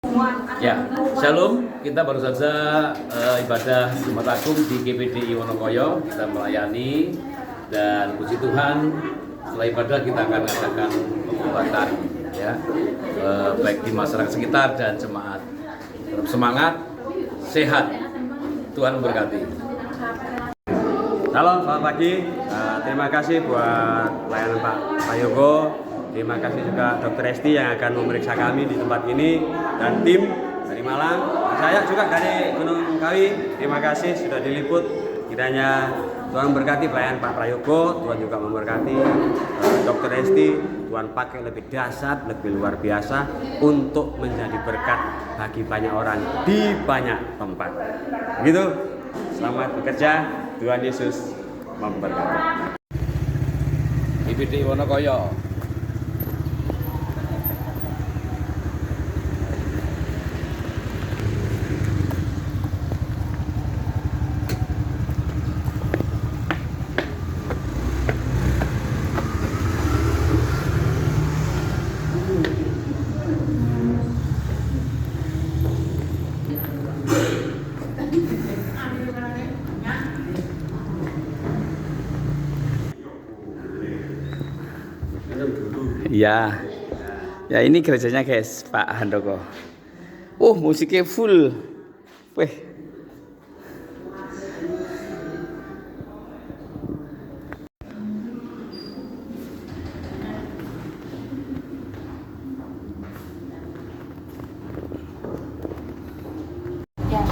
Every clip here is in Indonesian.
Ya, Shalom. Kita baru saja ibadah Jumat Agung di GPDI Wonokoyo. Kita melayani dan puji Tuhan. Setelah ibadah kita akan mengadakan pengobatan, ya, baik di masyarakat sekitar dan jemaat. Tetap semangat, sehat. Tuhan memberkati. Halo, selamat pagi. Terima kasih buat pelayanan Pak Prayogo. Terima kasih juga Dr. Esti yang akan memeriksa kami di tempat ini dan tim dari Malang. Saya juga dari Gunung Kawi. Terima kasih sudah diliput. Kiranya Tuhan memberkati pelayanan Pak Prayogo. Tuhan juga memberkati Dr. Esti. Tuhan pakai lebih dahsyat, lebih luar biasa untuk menjadi berkat bagi banyak orang di banyak tempat. Begitu. Selamat bekerja. Tuhan Yesus memberkati. GPDI Wonokoyo. Ya, ya ini gerejanya guys, Pak Handoko. Musiknya full. Weh. Ya.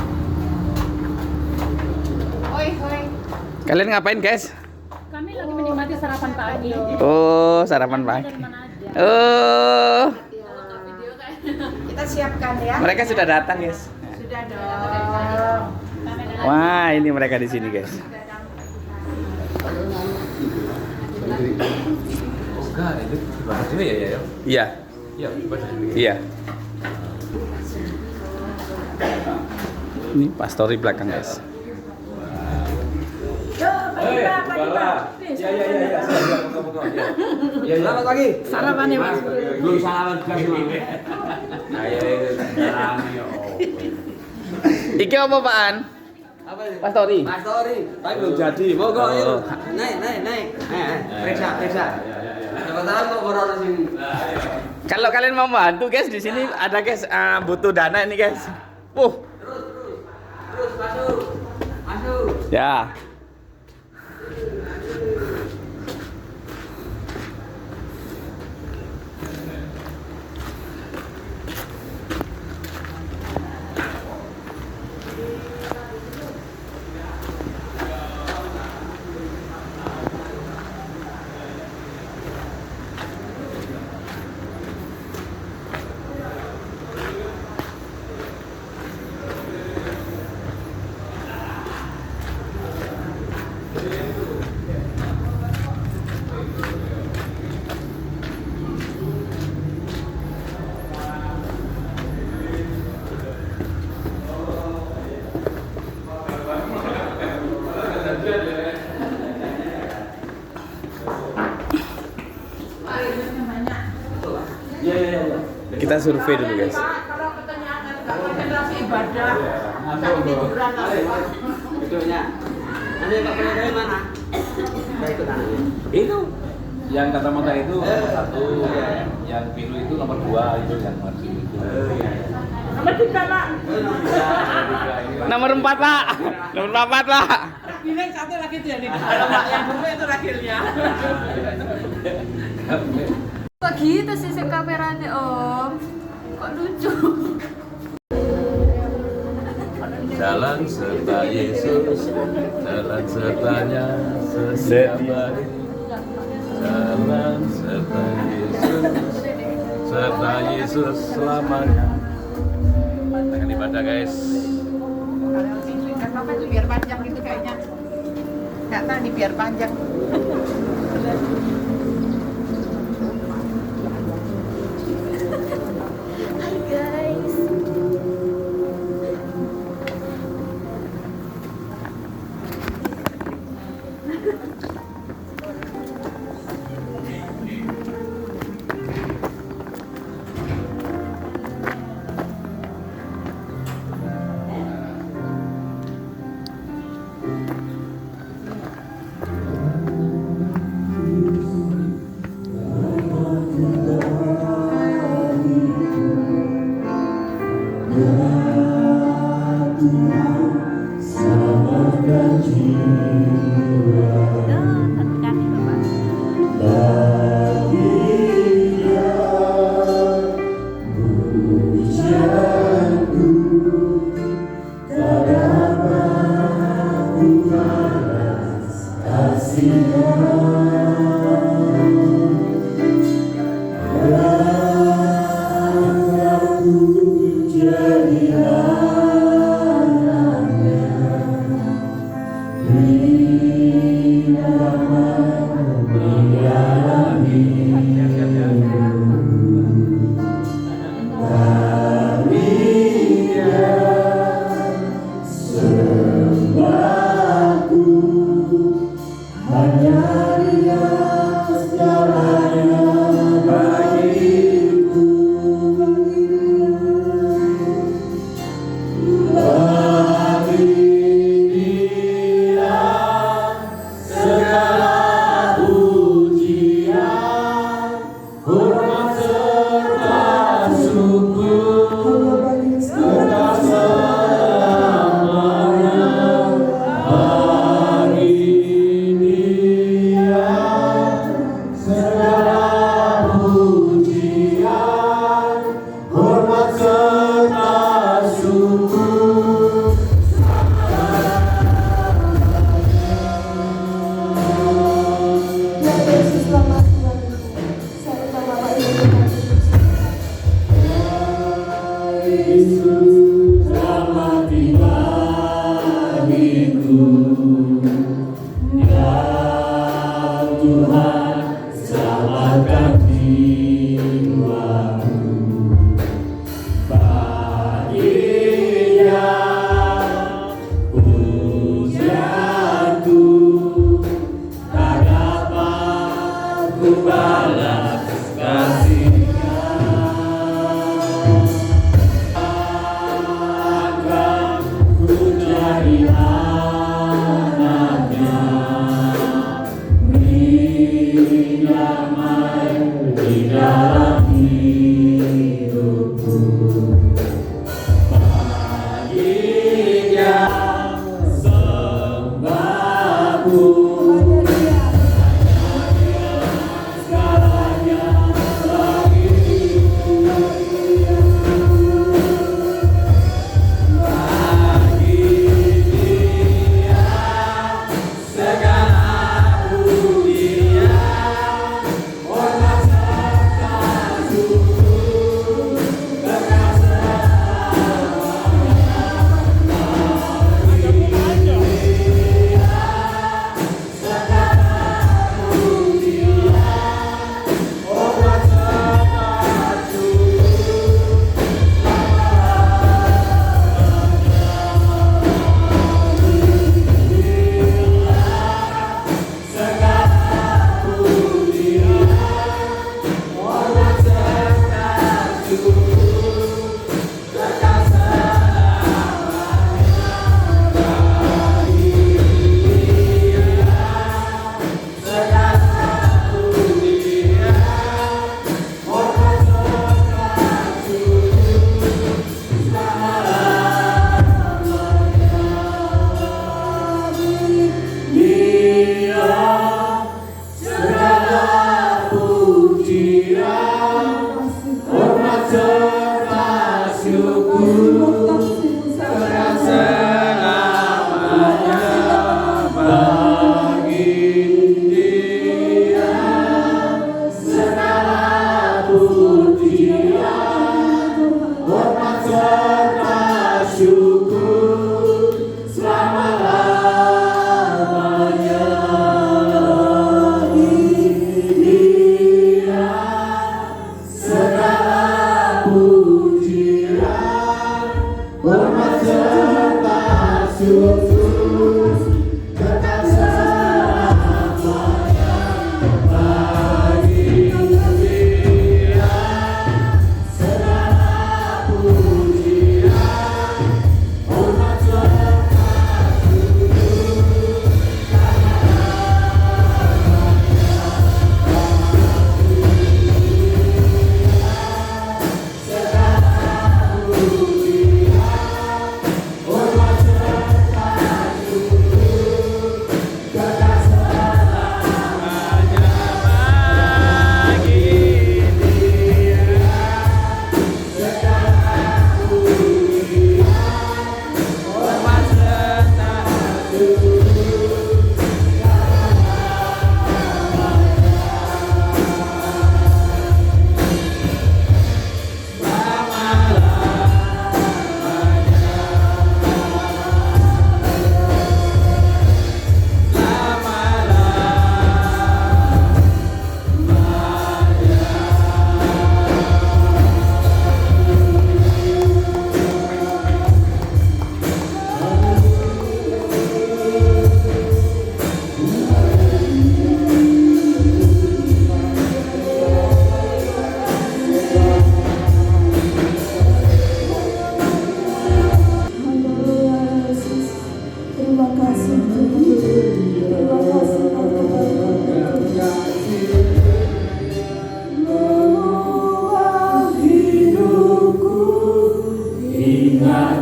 Hoi. Kalian ngapain guys? Kami lagi menikmati sarapan pagi. Oh, sarapan pagi. Oh, Kita siapkan ya. mereka sudah datang guys. Sudah dong. Wah, ini mereka di sini guys. Enggak, itu dibahas juga ya, ya? Iya, Iya, dibahas. iya. Ini pastori belakang guys. Ya. Selamat pagi. Sarapan ya Mas. Belum salaman juga. Iki apa Pak-an? Apa ini? Pastori. Pastori, tapi belum jadi. Monggo Oh. ayo. Naik. Periksa. Siapa tahu kok corona sini. Kalau kalian mau bantu guys, di sini ada guys butuh dana ini guys. Terus masuk. Ya. Kita survei dulu guys. Kalau pertanyaan konsentrasi ibadah, tapi tiduran Hidupnya. Nanti Pak Prayogo mana? Saya ikut anaknya. Itu yang kacamata itu nomor 1, yang biru itu nomor 2, itu yang nomor itu. nomor 3 Pak. Nomor 4 Pak. Nomor 4 Pak. Bilang satu lagi tuh yang di kalau Pak yang dulu itu akhirnya. Kok gitu sih kameranya Om? Kok lucu? Jalan serta Yesus, jalan sertanya setiap hari. Jalan serta Yesus selamanya. Akan ibadah guys. Apa itu biar panjang gitu kayaknya. Enggak tahu nih biar panjang. Hai guys.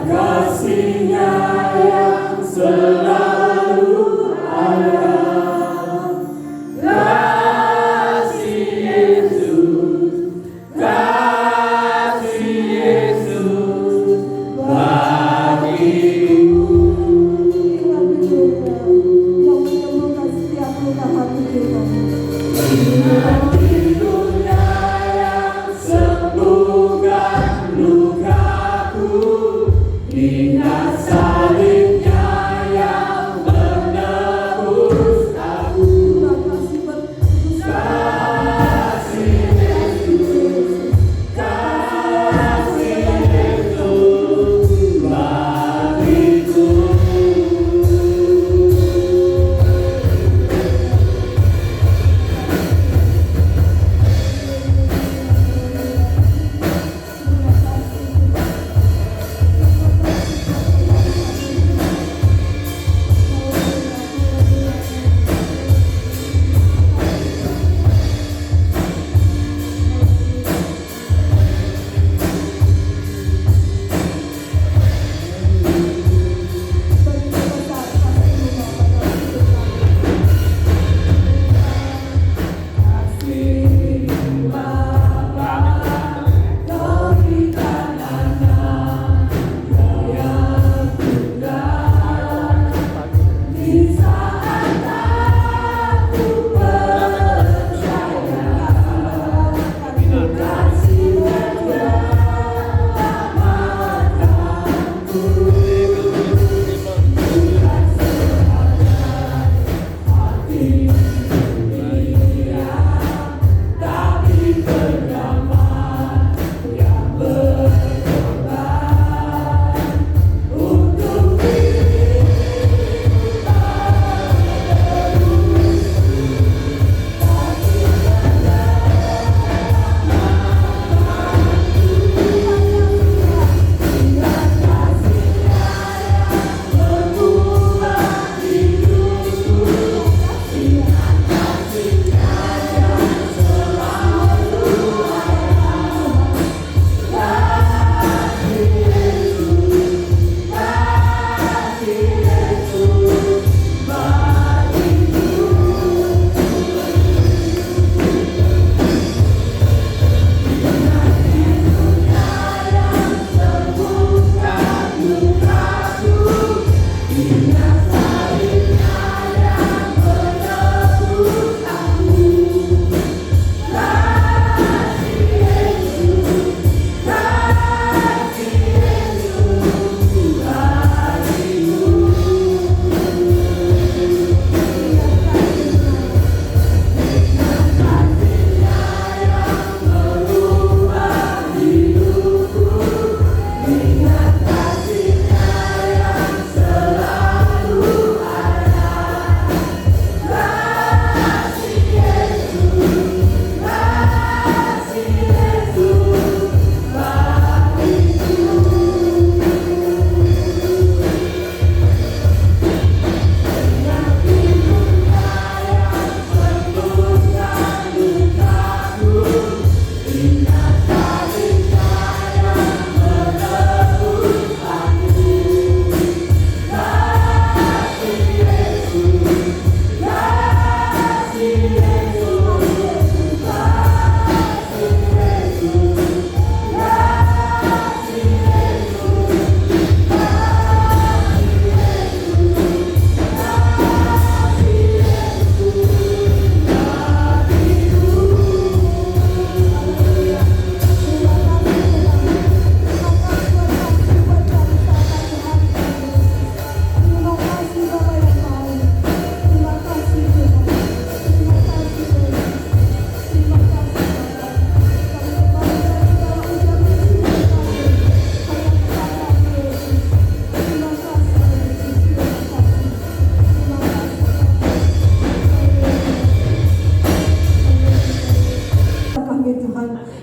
kasih-Nya yang selalu ada. Kasih Yesus, kasih Yesus bagiku. Yang menyembuhkan setiap luka hati kita. Hatinya yang sembuhkan lukaku, ingat salibnya yang menebus aku. Kasih Yesus, kasih Yesus bagiku.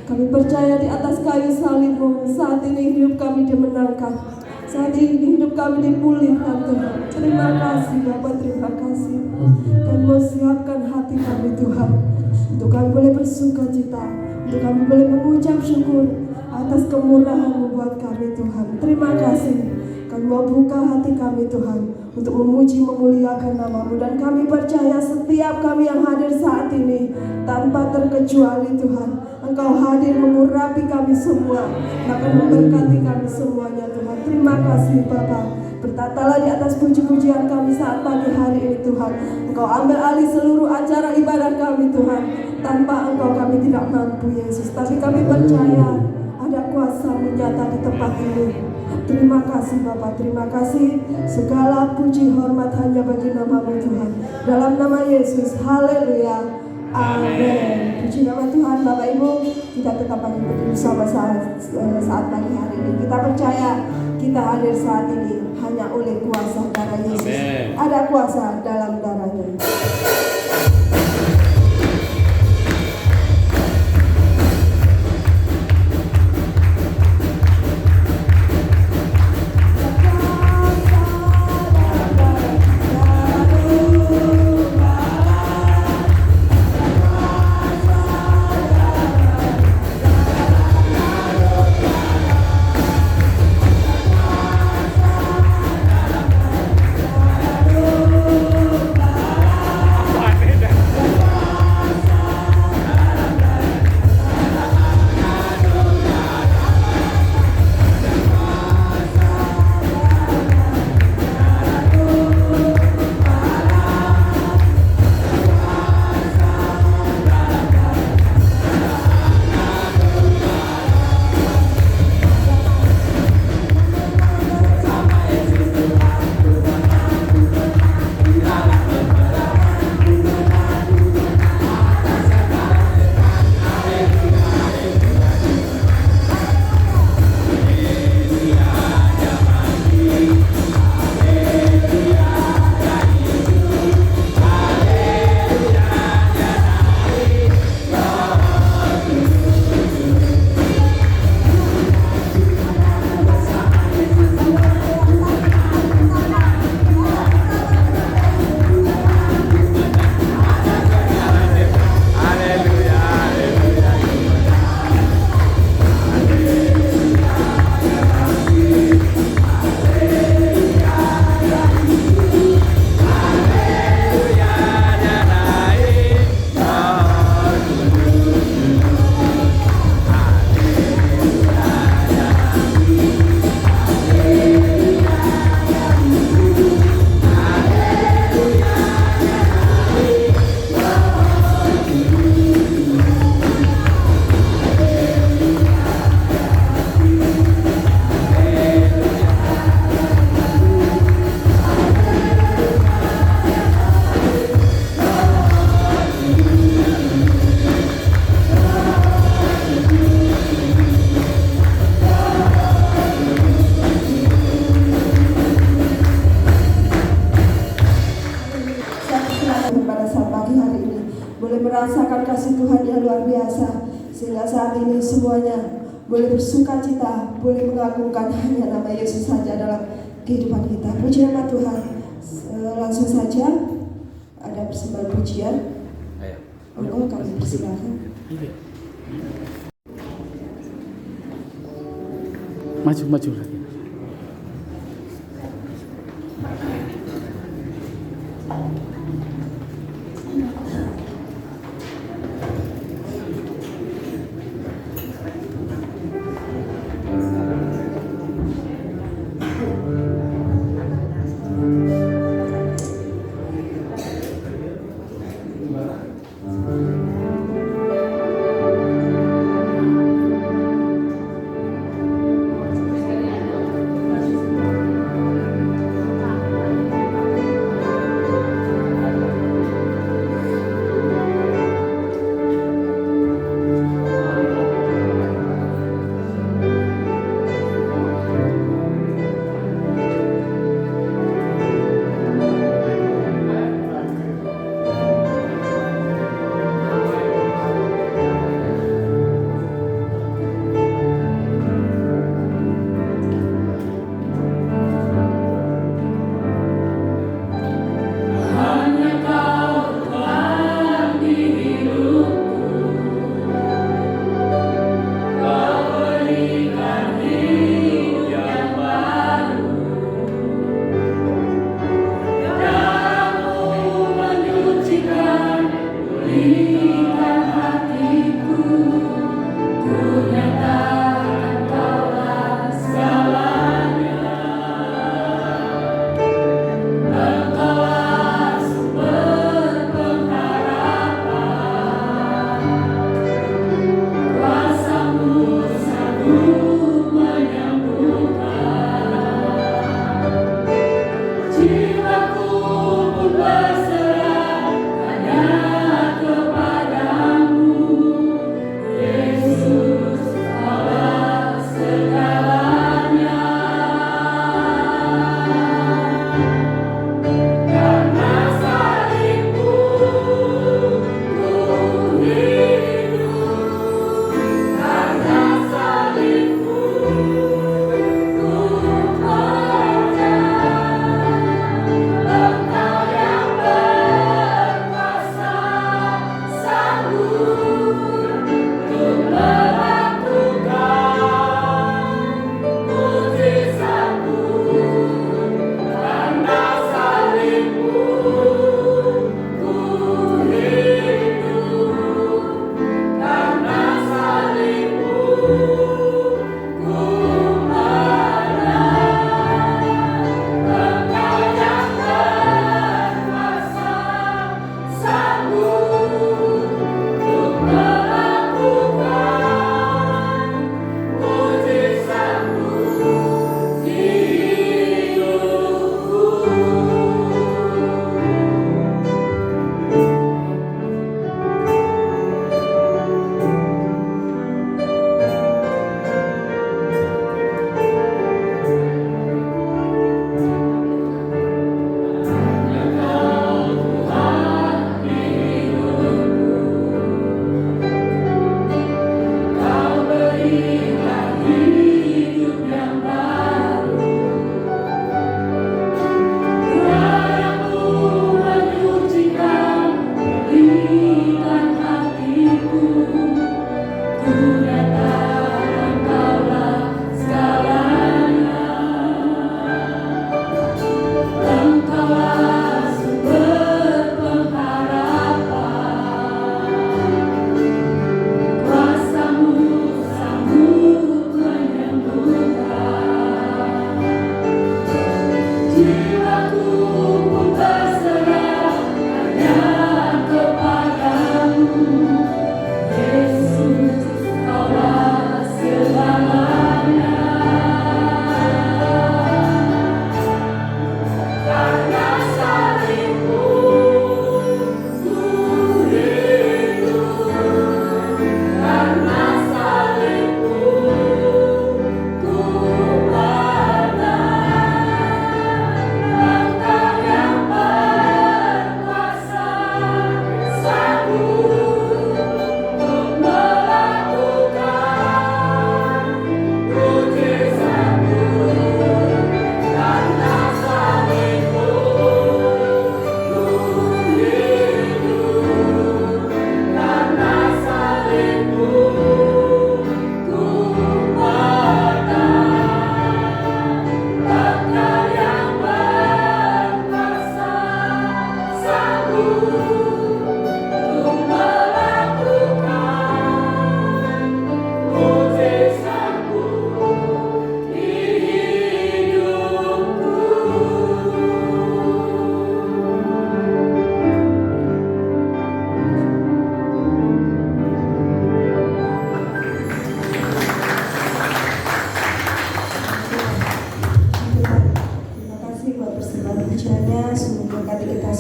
Kami percaya di atas kayu salib-Mu saat ini hidup kami dimenangkan. Saat ini hidup kami dipulihkan Tuhan. Terima kasih Bapa, terima kasih. Kami siapkan hati kami Tuhan, untuk kami boleh bersuka cita, untuk kami boleh mengucap syukur atas kemurahan-Mu buat kami Tuhan. Terima kasih. Engkau buka hati kami Tuhan untuk memuji memuliakan nama-Mu, dan kami percaya setiap kami yang hadir saat ini tanpa terkecuali Tuhan, Engkau hadir mengurapi kami semua, bahkan memberkati kami semuanya Tuhan. Terima kasih Bapa. Bertatalah di atas puji-pujian kami saat pagi hari ini Tuhan. Engkau ambil alih seluruh acara ibadah kami Tuhan. Tanpa Engkau kami tidak mampu Yesus, tapi kami percaya ada kuasa-Mu nyata di tempat ini. Terima kasih Bapa, terima kasih. Segala puji hormat hanya bagi nama-Mu Tuhan. Dalam nama Yesus, haleluya, amin. Puji nama Tuhan. Bapak Ibu, kita tetap pagi berdiri bersama saat pagi hari ini. Kita percaya kita hadir saat ini hanya oleh kuasa darah Yesus. Amen. Ada kuasa dalam darahnya. Merasakan kasih Tuhan yang luar biasa, sehingga saat ini semuanya boleh bersuka cita, boleh mengagungkan hanya nama Yesus saja dalam kehidupan kita. Puji nama Tuhan. Langsung saja ada persembahan pujian. Monggo kami persilakan. Maju lagi.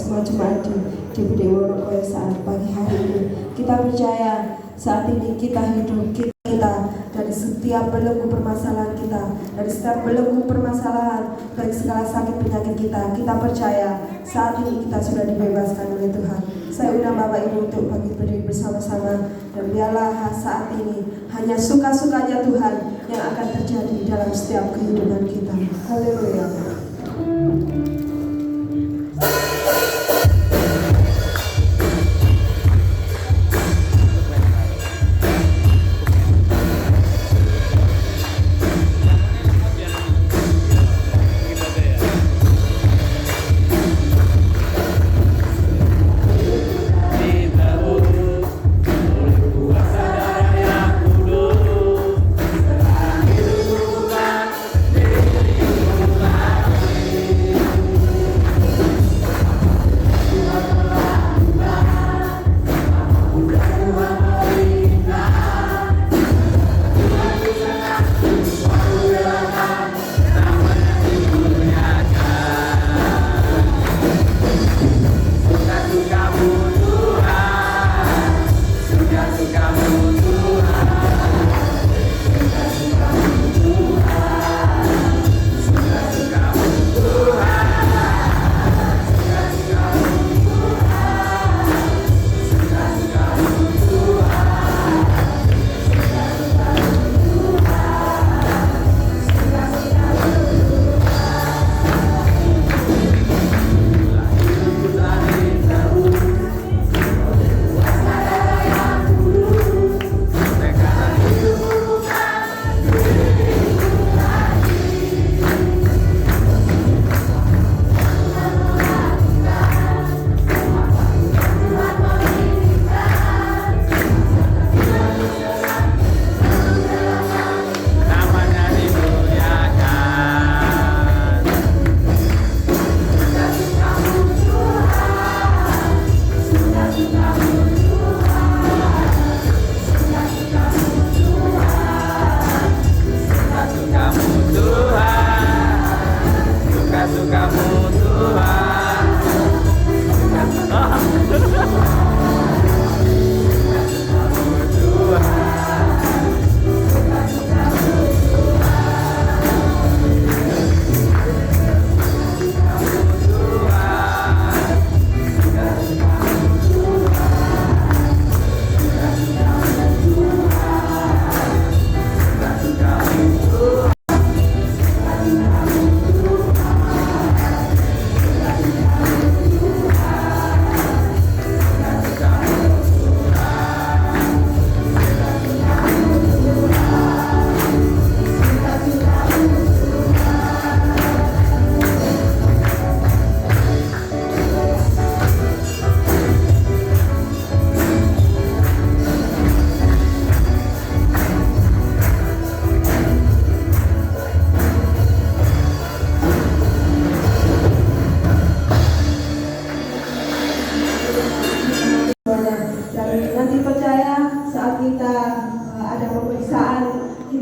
semua jemaat di GPD Wonokoyo saat pagi hari ini. Kita percaya saat ini kita hidup kita dari setiap belenggu permasalahan kita, dari setiap belenggu permasalahan, dari segala sakit penyakit kita percaya saat ini kita sudah dibebaskan oleh Tuhan. Saya undang Bapak Ibu untuk bagi berdiri bersama-sama, dan biarlah saat ini hanya suka-sukanya Tuhan yang akan terjadi dalam setiap kehidupan kita. Haleluya.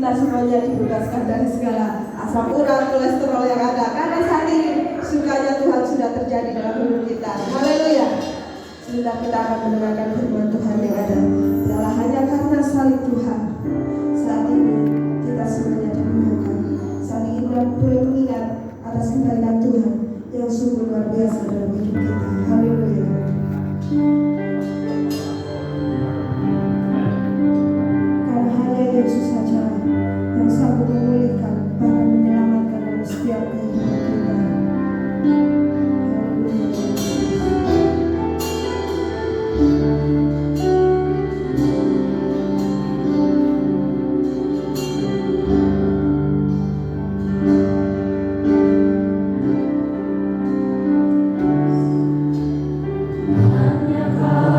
kita semuanya dibebaskan dari segala asam urat, kolesterol yang ada, karena saat ini sukanya Tuhan sudah terjadi dalam hidup kita. Haleluya. Sebentar kita akan mendengarkan firman Tuhan yang ada. Ialah hanya karena salib Tuhan saat ini kita semuanya dimudahkan. Saat ini kita boleh mengingat atas kebaikan Tuhan yang sungguh luar biasa dalam hidup kita. Haleluya. Karena hanya Yesus saja yang sanggup memulihkan, bahkan menyelamatkan dalam setiap kehidupan kita. Hanya Kau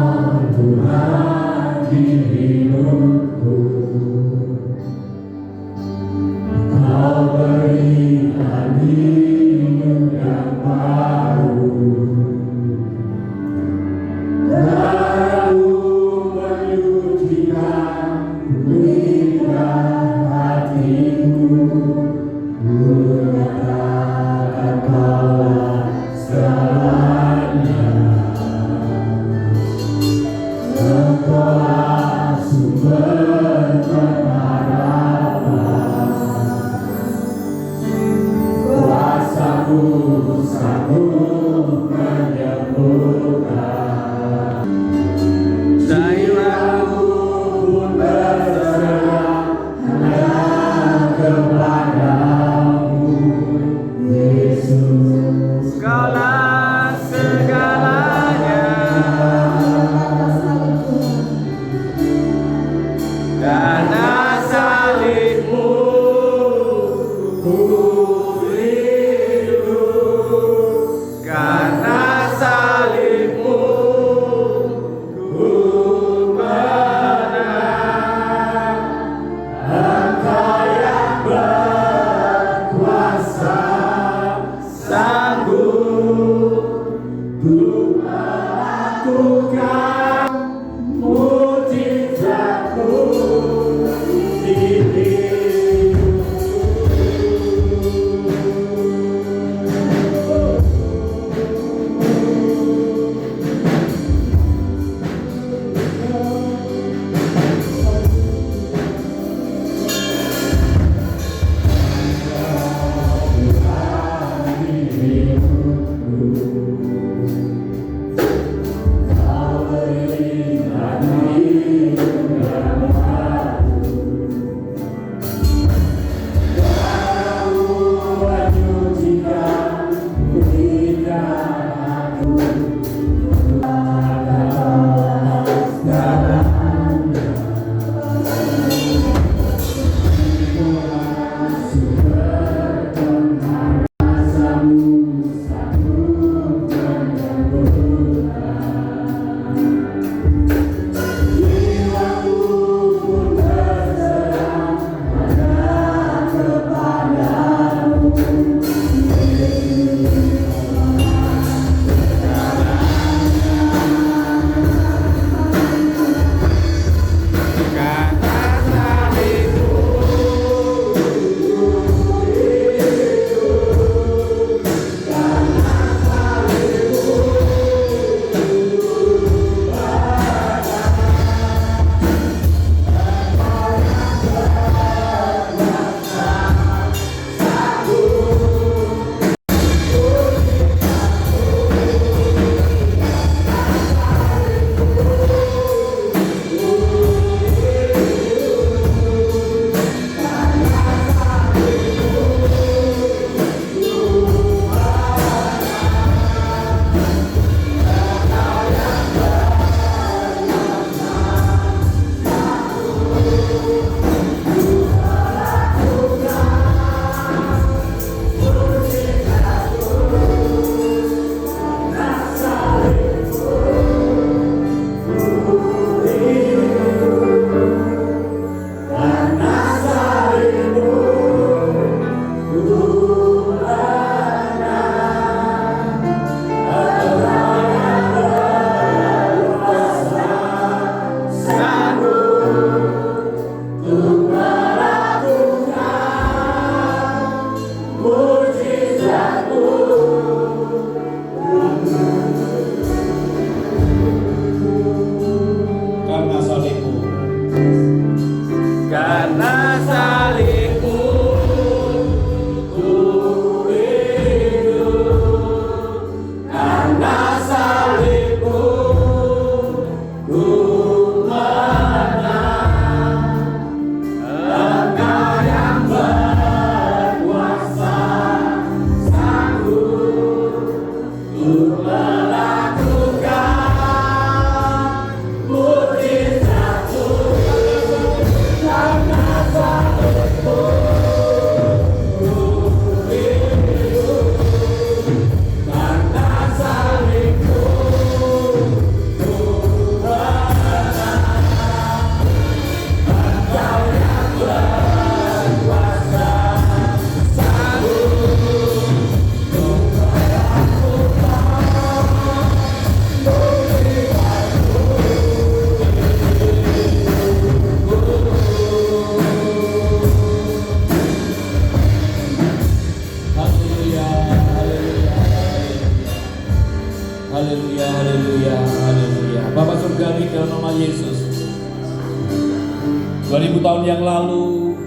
2000 tahun yang lalu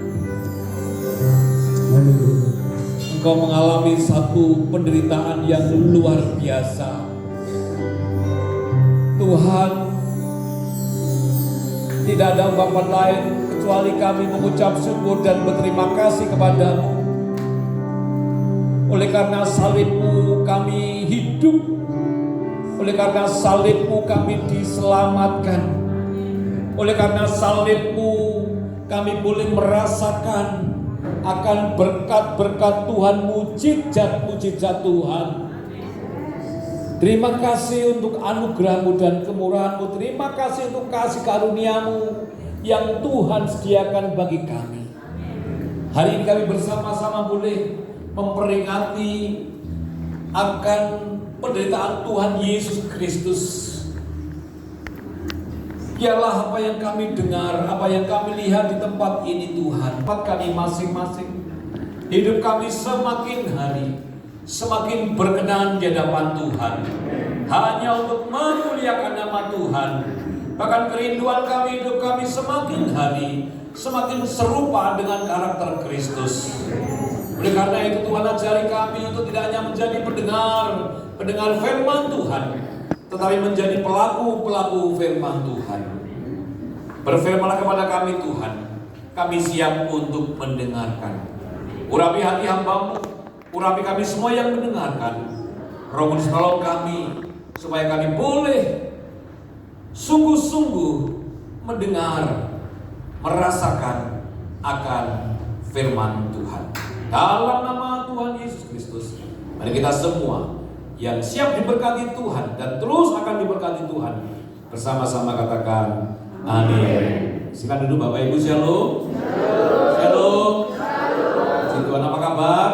Engkau mengalami satu penderitaan yang luar biasa. Tuhan, tidak ada ungkapan lain kecuali kami mengucap syukur dan berterima kasih kepadamu. Oleh karena salib-Mu kami hidup, oleh karena salib-Mu kami diselamatkan, oleh karena salib-Mu kami boleh merasakan akan berkat-berkat Tuhan, mujizat-mujizat Tuhan. Terima kasih untuk anugerah-Mu dan kemurahan-Mu. Terima kasih untuk kasih karunia-Mu yang Tuhan sediakan bagi kami. Hari ini kami bersama-sama boleh memperingati akan penderitaan Tuhan Yesus Kristus. Biarlah apa yang kami dengar, apa yang kami lihat di tempat ini Tuhan, tempat kami masing-masing, hidup kami semakin hari semakin berkenan di hadapan Tuhan, hanya untuk memuliakan nama Tuhan. Bahkan kerinduan kami, hidup kami semakin hari semakin serupa dengan karakter Kristus. Oleh karena itu Tuhan ajari kami untuk tidak hanya menjadi pendengar firman Tuhan, tetapi menjadi pelaku firman Tuhan. Berfirmanlah kepada kami Tuhan, kami siap untuk mendengarkan. Urapi hati hamba-Mu, urapi kami semua yang mendengarkan. Roh Kudus tolong kami supaya kami boleh sungguh-sungguh mendengar, merasakan akan firman Tuhan. Dalam nama Tuhan Yesus Kristus, mari kita semua yang siap diberkati Tuhan dan terus akan diberkati Tuhan, bersama-sama katakan amin. Silakan duduk Bapak Ibu. Shalom. Shalom. Tuhan, apa kabar?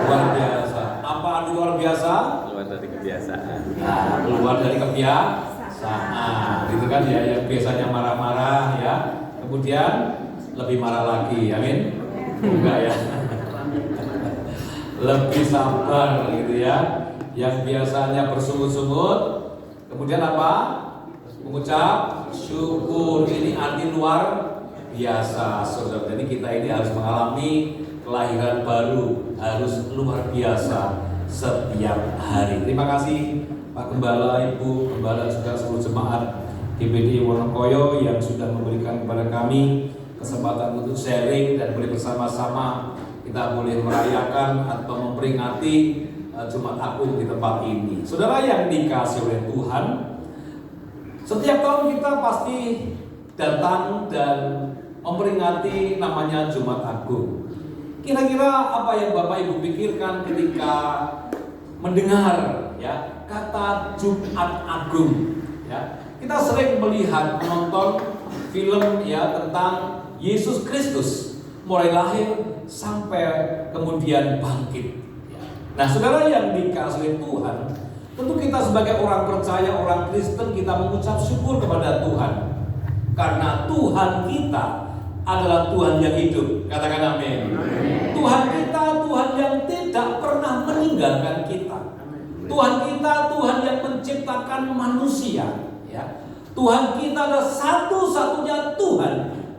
Luar biasa. Apa arti luar biasa? Keluar dari kebiasaan. Nah, keluar dari kebiasaan. Itu kan ya, yang biasanya marah-marah ya, kemudian lebih marah lagi. Amin. Enggak ya. Lebih sabar gitu ya. Yang biasanya bersungut-sungut, kemudian apa? Mengucap syukur. Ini arti luar biasa, saudara. Jadi kita ini harus mengalami kelahiran baru, harus luar biasa setiap hari. Terima kasih Pak Gembala, Ibu Gembala, juga seluruh jemaat GPD Wonokoyo yang sudah memberikan kepada kami kesempatan untuk sharing dan boleh bersama-sama kita boleh merayakan atau memperingati Jumat Agung di tempat ini. Saudara yang dikasihi oleh Tuhan, setiap tahun kita pasti datang dan memperingati namanya Jumat Agung. Kira-kira apa yang Bapak Ibu pikirkan ketika mendengar ya kata Jumat Agung? Ya, kita sering melihat, menonton film ya tentang Yesus Kristus mulai lahir sampai kemudian bangkit. Nah, saudara yang dikasihi Tuhan, tentu kita sebagai orang percaya, orang Kristen, kita mengucap syukur kepada Tuhan karena Tuhan kita adalah Tuhan yang hidup. Katakan amin. Tuhan kita, Tuhan yang tidak pernah meninggalkan kita. Tuhan kita, Tuhan yang menciptakan manusia. Ya. Tuhan kita adalah satu-satunya Tuhan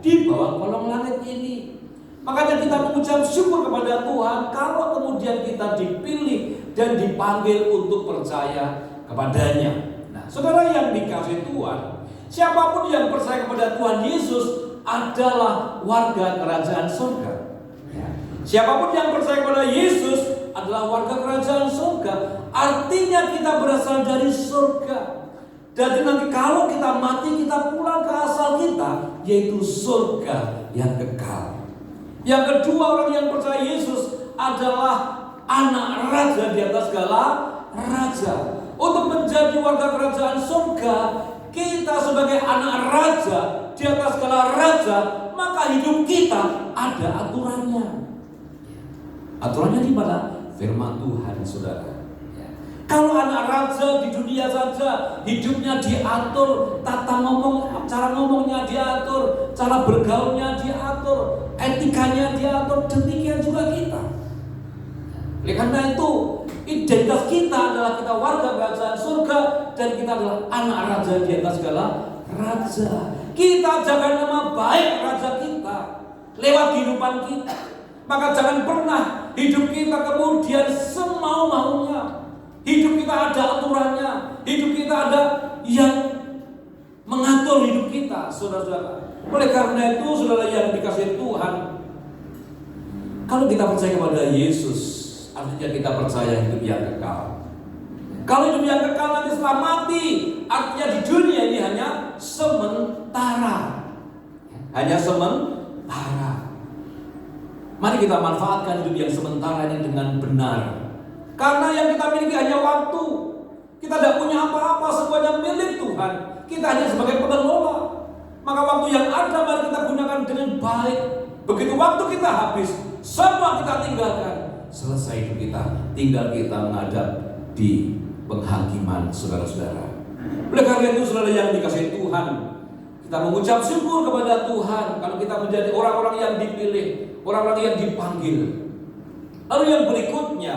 di bawah kolong langit ini. Makanya kita mengucap syukur kepada Tuhan kalau kemudian kita dipilih dan dipanggil untuk percaya kepadanya. Nah, saudara yang dikasihi Tuhan, siapapun yang percaya kepada Tuhan Yesus adalah warga kerajaan surga. Ya. Siapapun yang percaya kepada Yesus adalah warga kerajaan surga. Artinya kita berasal dari surga. Jadi nanti kalau kita mati, kita pulang ke asal kita, yaitu surga yang kekal. Yang kedua, orang yang percaya Yesus adalah anak raja di atas segala raja. Untuk menjadi warga kerajaan surga, kita sebagai anak raja di atas segala raja, maka hidup kita ada aturannya. Aturannya di mana? Firman Tuhan, saudara. Kalau anak raja di dunia saja hidupnya diatur, tata ngomong, cara ngomongnya diatur, cara bergaulnya diatur, etikanya diatur, demikian juga kita. Oleh karena itu, identitas kita adalah kita warga kerajaan surga dan kita adalah anak raja di atas segala raja. Kita jaga nama baik raja kita lewat kehidupan kita. Maka jangan pernah hidup kita kemudian semau-maunya. Hidup kita ada aturannya, hidup kita ada yang mengatur hidup kita, saudara-saudara. Oleh karena itu, saudara yang dikasihi Tuhan, kalau kita percaya kepada Yesus, artinya kita percaya hidup yang kekal. Kalau hidup yang kekal nanti setelah mati, artinya di dunia ini hanya sementara. Hanya sementara. Mari kita manfaatkan hidup yang sementara ini dengan benar. Karena yang kita miliki hanya waktu. Kita tidak punya apa-apa, semuanya milik Tuhan. Kita hanya sebagai pengelola. Maka waktu yang ada mari kita gunakan dengan baik. Begitu waktu kita habis, semua kita tinggalkan. Selesai hidup kita, tinggal kita menghadap di penghakiman saudara-saudara. Oleh karena itu, saudara yang dikasihi Tuhan, kita mengucap syukur kepada Tuhan kalau kita menjadi orang-orang yang dipilih, orang-orang yang dipanggil. Lalu yang berikutnya,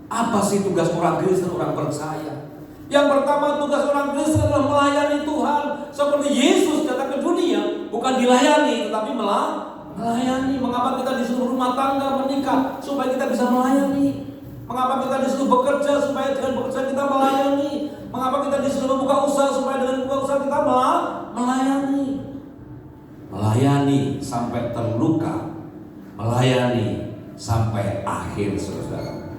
apa sih tugas orang Kristen, orang percaya? Yang pertama, tugas orang Kristen adalah melayani Tuhan. Seperti Yesus datang ke dunia, bukan dilayani, tetapi melayani. Mengapa kita disuruh rumah tangga, menikah? Supaya kita bisa melayani. Mengapa kita disuruh bekerja? Supaya dengan bekerja kita melayani. Mengapa kita disuruh membuka usaha? Supaya dengan membuka usaha kita melayani. Melayani sampai terluka, melayani sampai akhir, saudara.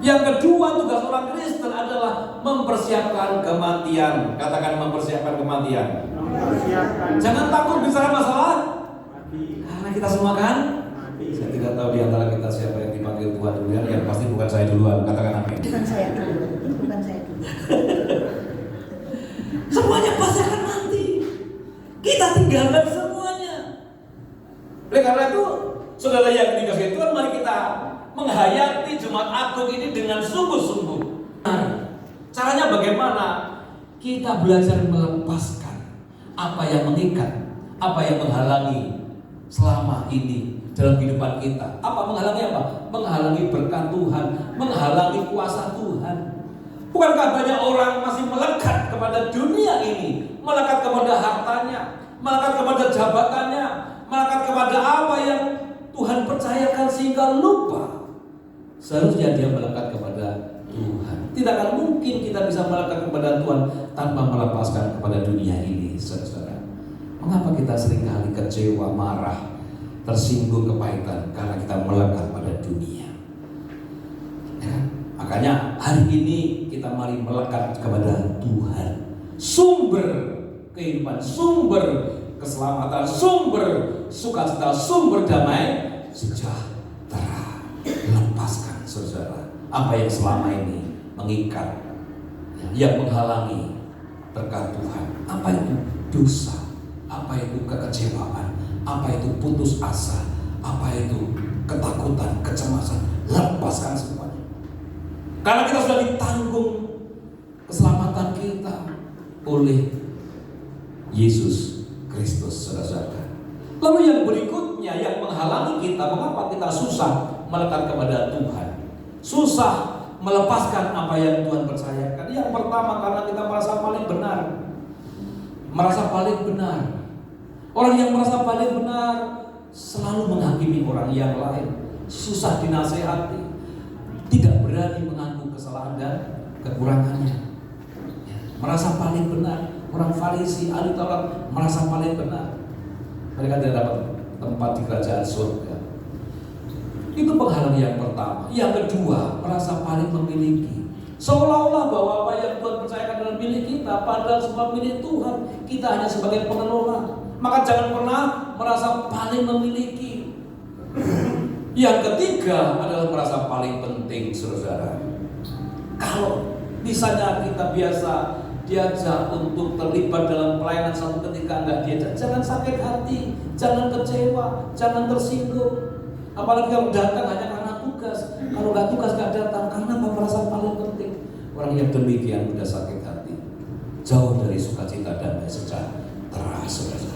Yang kedua, tugas orang Kristen adalah mempersiapkan kematian. Katakan mempersiapkan kematian. Jangan takut bicara masalah, karena kita semua kan. Saya tidak tahu di antara kita siapa yang dipanggil Tuhan duluan. Yang pasti bukan saya duluan. Katakan amin. Bukan saya dulu. Bukan saya dulu. Semuanya pasti akan mati. Kita tinggalkan semuanya. Oleh karena itu, saudara yang dikasihi Tuhan, mari kita menghayati Jumat Agung ini dengan sungguh-sungguh. Caranya bagaimana? Kita belajar melepaskan apa yang mengikat, apa yang menghalangi selama ini dalam kehidupan kita. Apa menghalangi apa? Menghalangi berkat Tuhan, menghalangi kuasa Tuhan. Bukankah banyak orang masih melekat kepada dunia ini, melekat kepada hartanya, melekat kepada jabatannya, melekat kepada apa yang Tuhan percayakan sehingga lupa. Seharusnya dia melekat kepada Tuhan. Tidak akan mungkin kita bisa melekat kepada Tuhan tanpa melepaskan kepada dunia ini, saudara. Mengapa kita seringkali kecewa, marah, tersinggung, kepahitan? Karena kita melekat pada dunia. Ya, makanya hari ini kita mari melekat kepada Tuhan. Sumber kehidupan, sumber keselamatan, sumber sukacita, sumber damai sejahtera. Lepaskan, saudara, apa yang selama ini mengikat, yang menghalangi berkat Tuhan. Apa itu dosa, apa itu kekecewaan, apa itu putus asa, apa itu ketakutan, kecemasan. Lepaskan semuanya. Karena kita sudah ditanggung keselamatan kita oleh Yesus Kristus, saudara-saudara. Lalu yang berikutnya yang menghalangi kita, mengapa kita susah melekat kepada Tuhan, susah melepaskan apa yang Tuhan percayakan? Yang pertama, karena kita merasa paling benar. Merasa paling benar. Orang yang merasa paling benar selalu menghakimi orang yang lain, susah dinasehati, tidak berani mengaku kesalahan dan kekurangannya. Merasa paling benar. Orang Farisi, ahli Taurat merasa paling benar. Mereka tidak dapat tempat di kerajaan surga. Itu penghalang yang pertama. Yang kedua, merasa paling memiliki. Seolah-olah bahwa apa yang Tuhan percayakan dalam milik kita, padahal semua milik Tuhan. Kita hanya sebagai pengelola. Maka jangan pernah merasa paling memiliki. Yang ketiga adalah merasa paling penting, saudara. Kalau misalnya kita biasa diajak untuk terlibat dalam pelayanan, satu ketika enggak diajak, jangan sakit hati, jangan kecewa, jangan tersinggung. Apalagi kalau datang hanya karena tugas. Kalau nggak tugas nggak datang, karena merasa paling penting. Orang yang demikian mudah sakit hati, jauh dari sukacita damai sejahtera, saudara.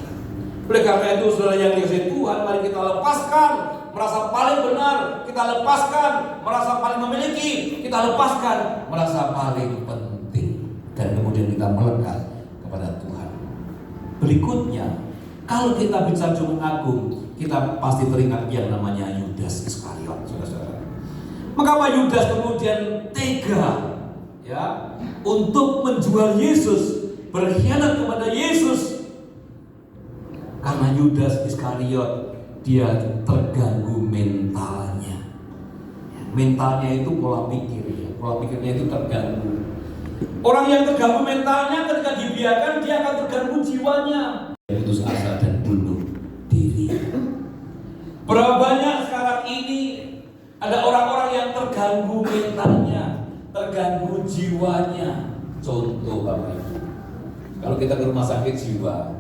Oleh karena itu, saudara yang dikasihi Tuhan, mari kita lepaskan merasa paling benar, kita lepaskan merasa paling memiliki, kita lepaskan merasa paling penting, dan kemudian kita melekat kepada Tuhan. Berikutnya, kalau kita bicara Jumat Agung, kita pasti teringat yang namanya Yudas Iskariot, saudara. Mengapa Yudas kemudian tega ya untuk menjual Yesus, berkhianat kepada Yesus? Karena Yudas Iskariot dia terganggu mentalnya. Mentalnya itu pola pikir ya. Pola pikirnya itu terganggu. Orang yang terganggu mentalnya ketika dibiarkan dia akan terganggu jiwanya. Putus asa dan bunuh diri. Berapa banyak sekarang ini ada orang-orang yang terganggu mentalnya, terganggu jiwanya. Contoh Bapak Ibu, kalau kita ke rumah sakit jiwa,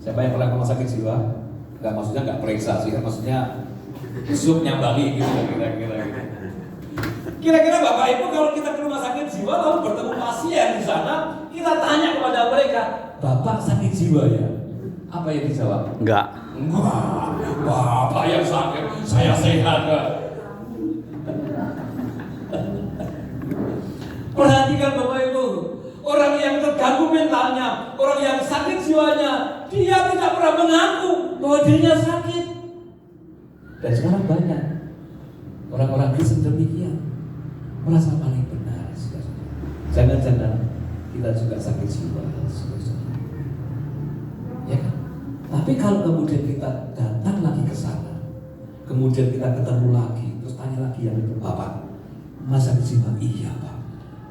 siapa yang pernah ke rumah sakit jiwa? Enggak, maksudnya enggak periksa sih, maksudnya zoom nyambangi gitu kira-kira. Kira-kira Bapak Ibu kalau kita ke rumah sakit jiwa lalu bertemu pasien di sana, kita tanya kepada mereka, Bapak sakit jiwa ya? Apa yang dijawab? Enggak. Enggak, Bapak yang sakit, saya sehat Pak. Perhatikan Bapak Ibu, orang yang terganggu mentalnya, orang yang sakit jiwanya, dia tidak pernah mengaku bahwa dirinya sakit. Dan sekarang banyak orang-orang Kristen demikian, merasa paling benar. Jangan-jangan kita juga sakit jiwa, ya kan? Tapi kalau kemudian kita datang lagi ke sana, kemudian kita ketemu lagi, terus tanya lagi yang itu, Bapak, Mas sakit jiwa? Iya Pak,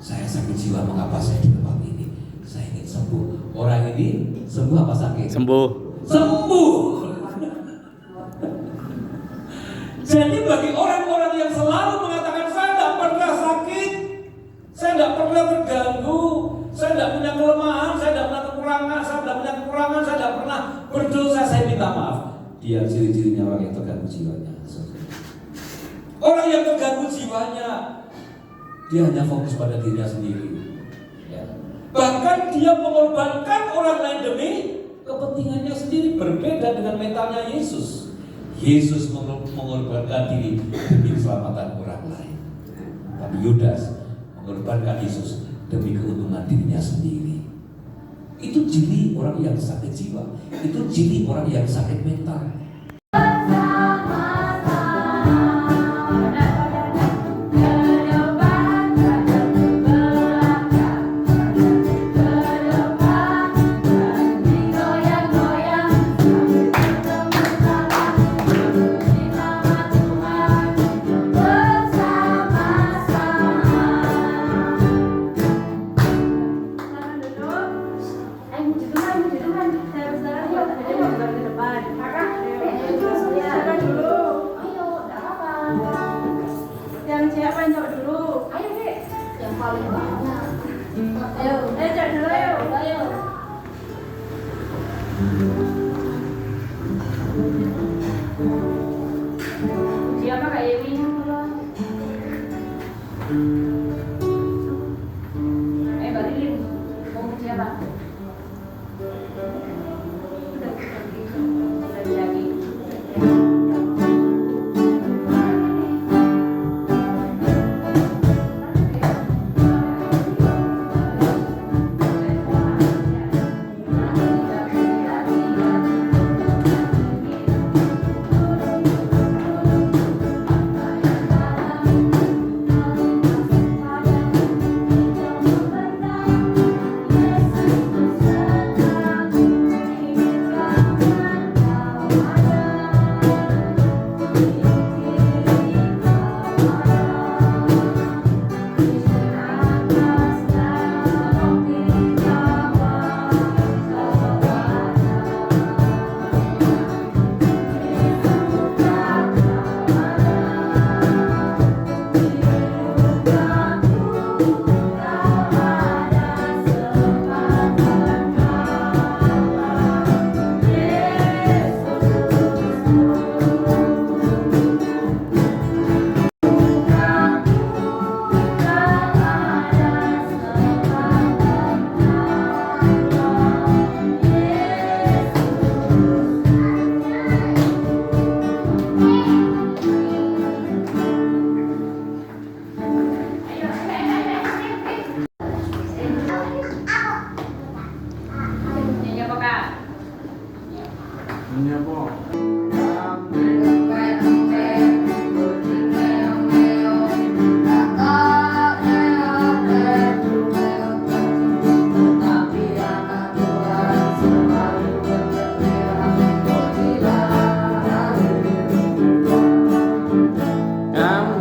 saya sakit jiwa. Mengapa saya di tempat ini? Saya ingin sembuh. Orang ini sembuh apa sakit? Sembuh. Sembuh. Jadi bagi orang-orang yang selalu mengatakan saya tidak pernah sakit, saya tidak pernah terganggu, saya tidak punya kelemahan, saya tidak punya kekurangan, saya tidak pernah berdosa, saya minta maaf. Dia ciri-cirinya orang yang terganggu jiwanya. Orang yang terganggu jiwanya, dia hanya fokus pada dirinya sendiri. Ya. Bahkan dia mengorbankan orang lain demi kepentingannya sendiri, berbeda dengan mentalnya Yesus. Yesus mengorbankan diri demi keselamatan orang lain. Tapi Yudas mengorbankan Yesus demi keuntungan dirinya sendiri. Itu ciri orang yang sakit jiwa. Itu ciri orang yang sakit mental. Siapa kayak ini? Balikin. Mau siapa? Udah jadi.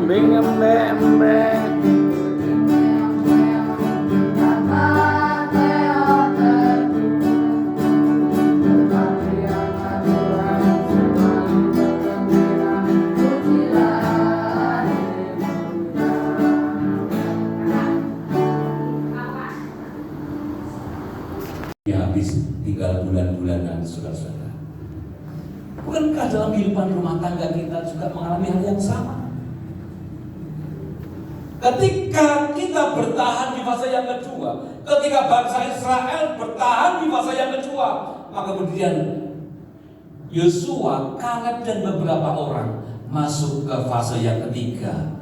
Ambing embe-embe. Habis tinggal bulan-bulanan, saudara-saudara. Bukankah dalam kehidupan rumah tangga kita juga mengalami hal yang sama? Ketika kita bertahan di fase yang kedua, ketika bangsa Israel bertahan di fase yang kedua, maka kemudian Yosua, Kaleb dan beberapa orang masuk ke fase yang ketiga,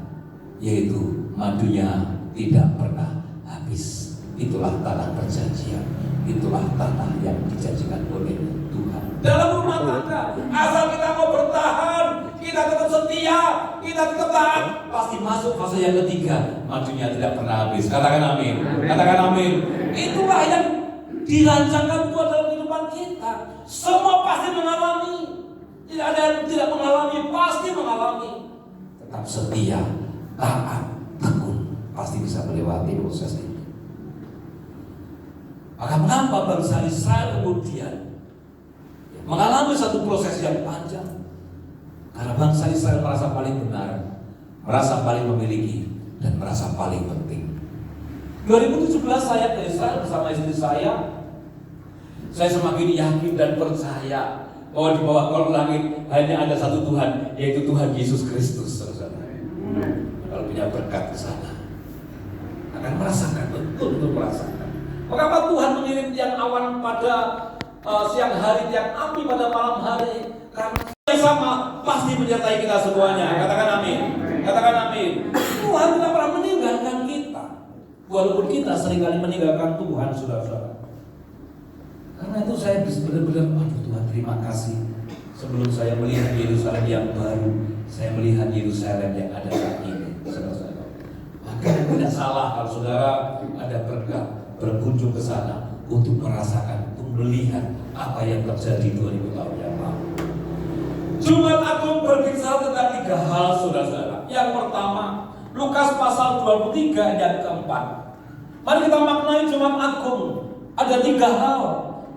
yaitu madunya tidak pernah habis. Itulah tanah perjanjian, itulah tanah yang dijanjikan oleh Tuhan. Dalam rumah tangga, asal kita mau bertahan, kita tetap setia, kita tetap taat, pasti masuk fase yang ketiga, madunya tidak pernah habis. Katakan amin. Katakan amin. Itulah yang dirancangkan Tuhan dalam kehidupan kita. Semua pasti mengalami. Tidak ada yang tidak mengalami, pasti mengalami. Tetap setia, taat, tekun, pasti bisa melewati proses ini. Maka mengapa bangsa Israel kemudian mengalami satu proses yang panjang? Karena bangsa Israel merasa paling benar, merasa paling memiliki, dan merasa paling penting. 2017 saya ke Israel bersama istri saya semakin yakin dan percaya bahwa di bawah kolong langit hanya ada satu Tuhan, yaitu Tuhan Yesus Kristus. Kalau punya berkat ke sana, akan merasakan, betul-betul merasakan. Mengapa Tuhan mengirim tiang awan pada siang hari, tiang api pada malam hari? Karena yang sama pasti menyertai kita semuanya. Katakan amin. Katakan amin. Tuhan tidak pernah meninggalkan kita, walaupun kita seringkali meninggalkan Tuhan, saudara-saudara. Karena itu saya benar-benar, aduh Tuhan terima kasih. Sebelum saya melihat Yerusalem yang baru, saya melihat Yerusalem yang ada saat ini, saudara-saudara. Maka tidak salah kalau saudara ada berkat berkunjung ke sana untuk merasakan, untuk melihat apa yang terjadi 2000 tahun yang lalu. Jumat Agung berbicara tentang 3 hal, saudara-saudara. Yang pertama, Lukas pasal 23 ayat keempat. Mari kita maknai Jumat Agung. Ada 3 hal.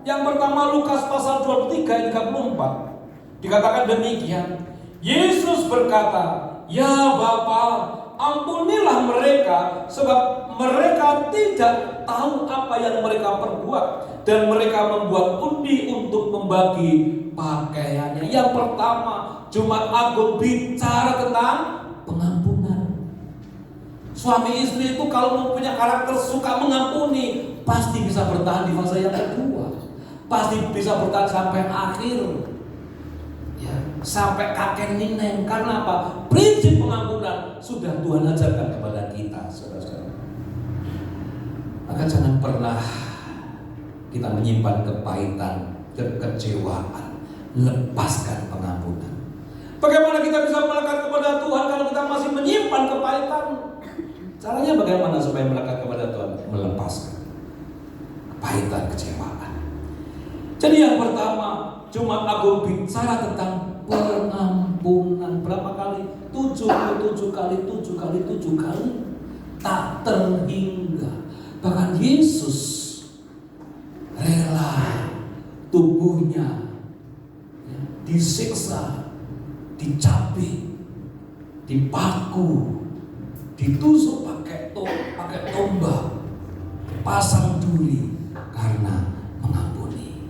Yang pertama, Lukas pasal 23 ayat 34. Dikatakan demikian. Yesus berkata, "Ya Bapa, ampunilah mereka, sebab mereka tidak tahu apa yang mereka perbuat." Dan mereka membuat undi untuk membagi pakaiannya. Yang pertama, Jumat Agung bicara tentang pengampunan. Suami istri itu kalau mempunyai karakter suka mengampuni, pasti bisa bertahan di fase yang kedua, pasti bisa bertahan sampai akhir, ya, sampai kakek nenek. Karena apa? Prinsip pengampunan sudah Tuhan ajarkan kepada kita, saudara-saudara. Maka jangan pernah kita menyimpan kepahitan, kekecewaan. Lepaskan pengampunan. Bagaimana kita bisa melekat kepada Tuhan kalau kita masih menyimpan kepahitan? Caranya bagaimana supaya melekat kepada Tuhan? Melepaskan kepahitan, kecewaan. Jadi yang pertama, Jumat Agung bicara tentang pengampunan. Berapa kali? 77 kali, 7 kali, 7 kali. Tak terhingga. Bahkan Yesus rela tubuhnya disiksa, dicapik, dipaku, ditusuk pakai tombak, pasang duri karena mengampuni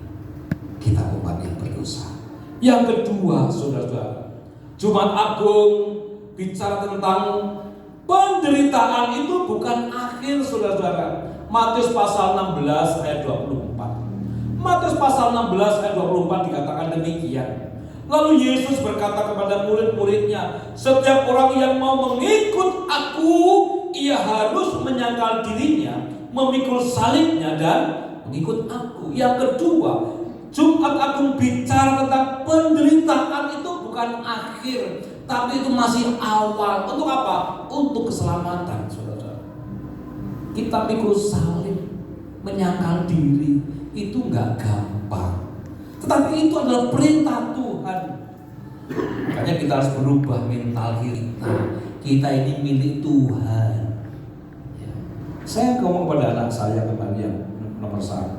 kita umat yang berdosa. Yang kedua, saudara-saudara, Jumat Agung bicara tentang penderitaan itu bukan akhir, saudara-saudara. Matius pasal 16 ayat 24. Matius pasal 16 ayat 24 dikatakan demikian. Lalu Yesus berkata kepada murid-muridnya, "Setiap orang yang mau mengikut aku, ia harus menyangkal dirinya, memikul salibnya dan mengikut aku." Yang kedua, Jumat Agung bicara tentang penderitaan itu bukan akhir, tapi itu masih awal. Untuk apa? Untuk keselamatan, saudara. Kita pikul salib, menyangkal diri, itu nggak gampang. Tetapi itu adalah perintah Tuhan. Makanya kita harus berubah mental kita. Kita ini milik Tuhan. Ya. Saya ngomong pada anak saya kemarin yang nomor 1,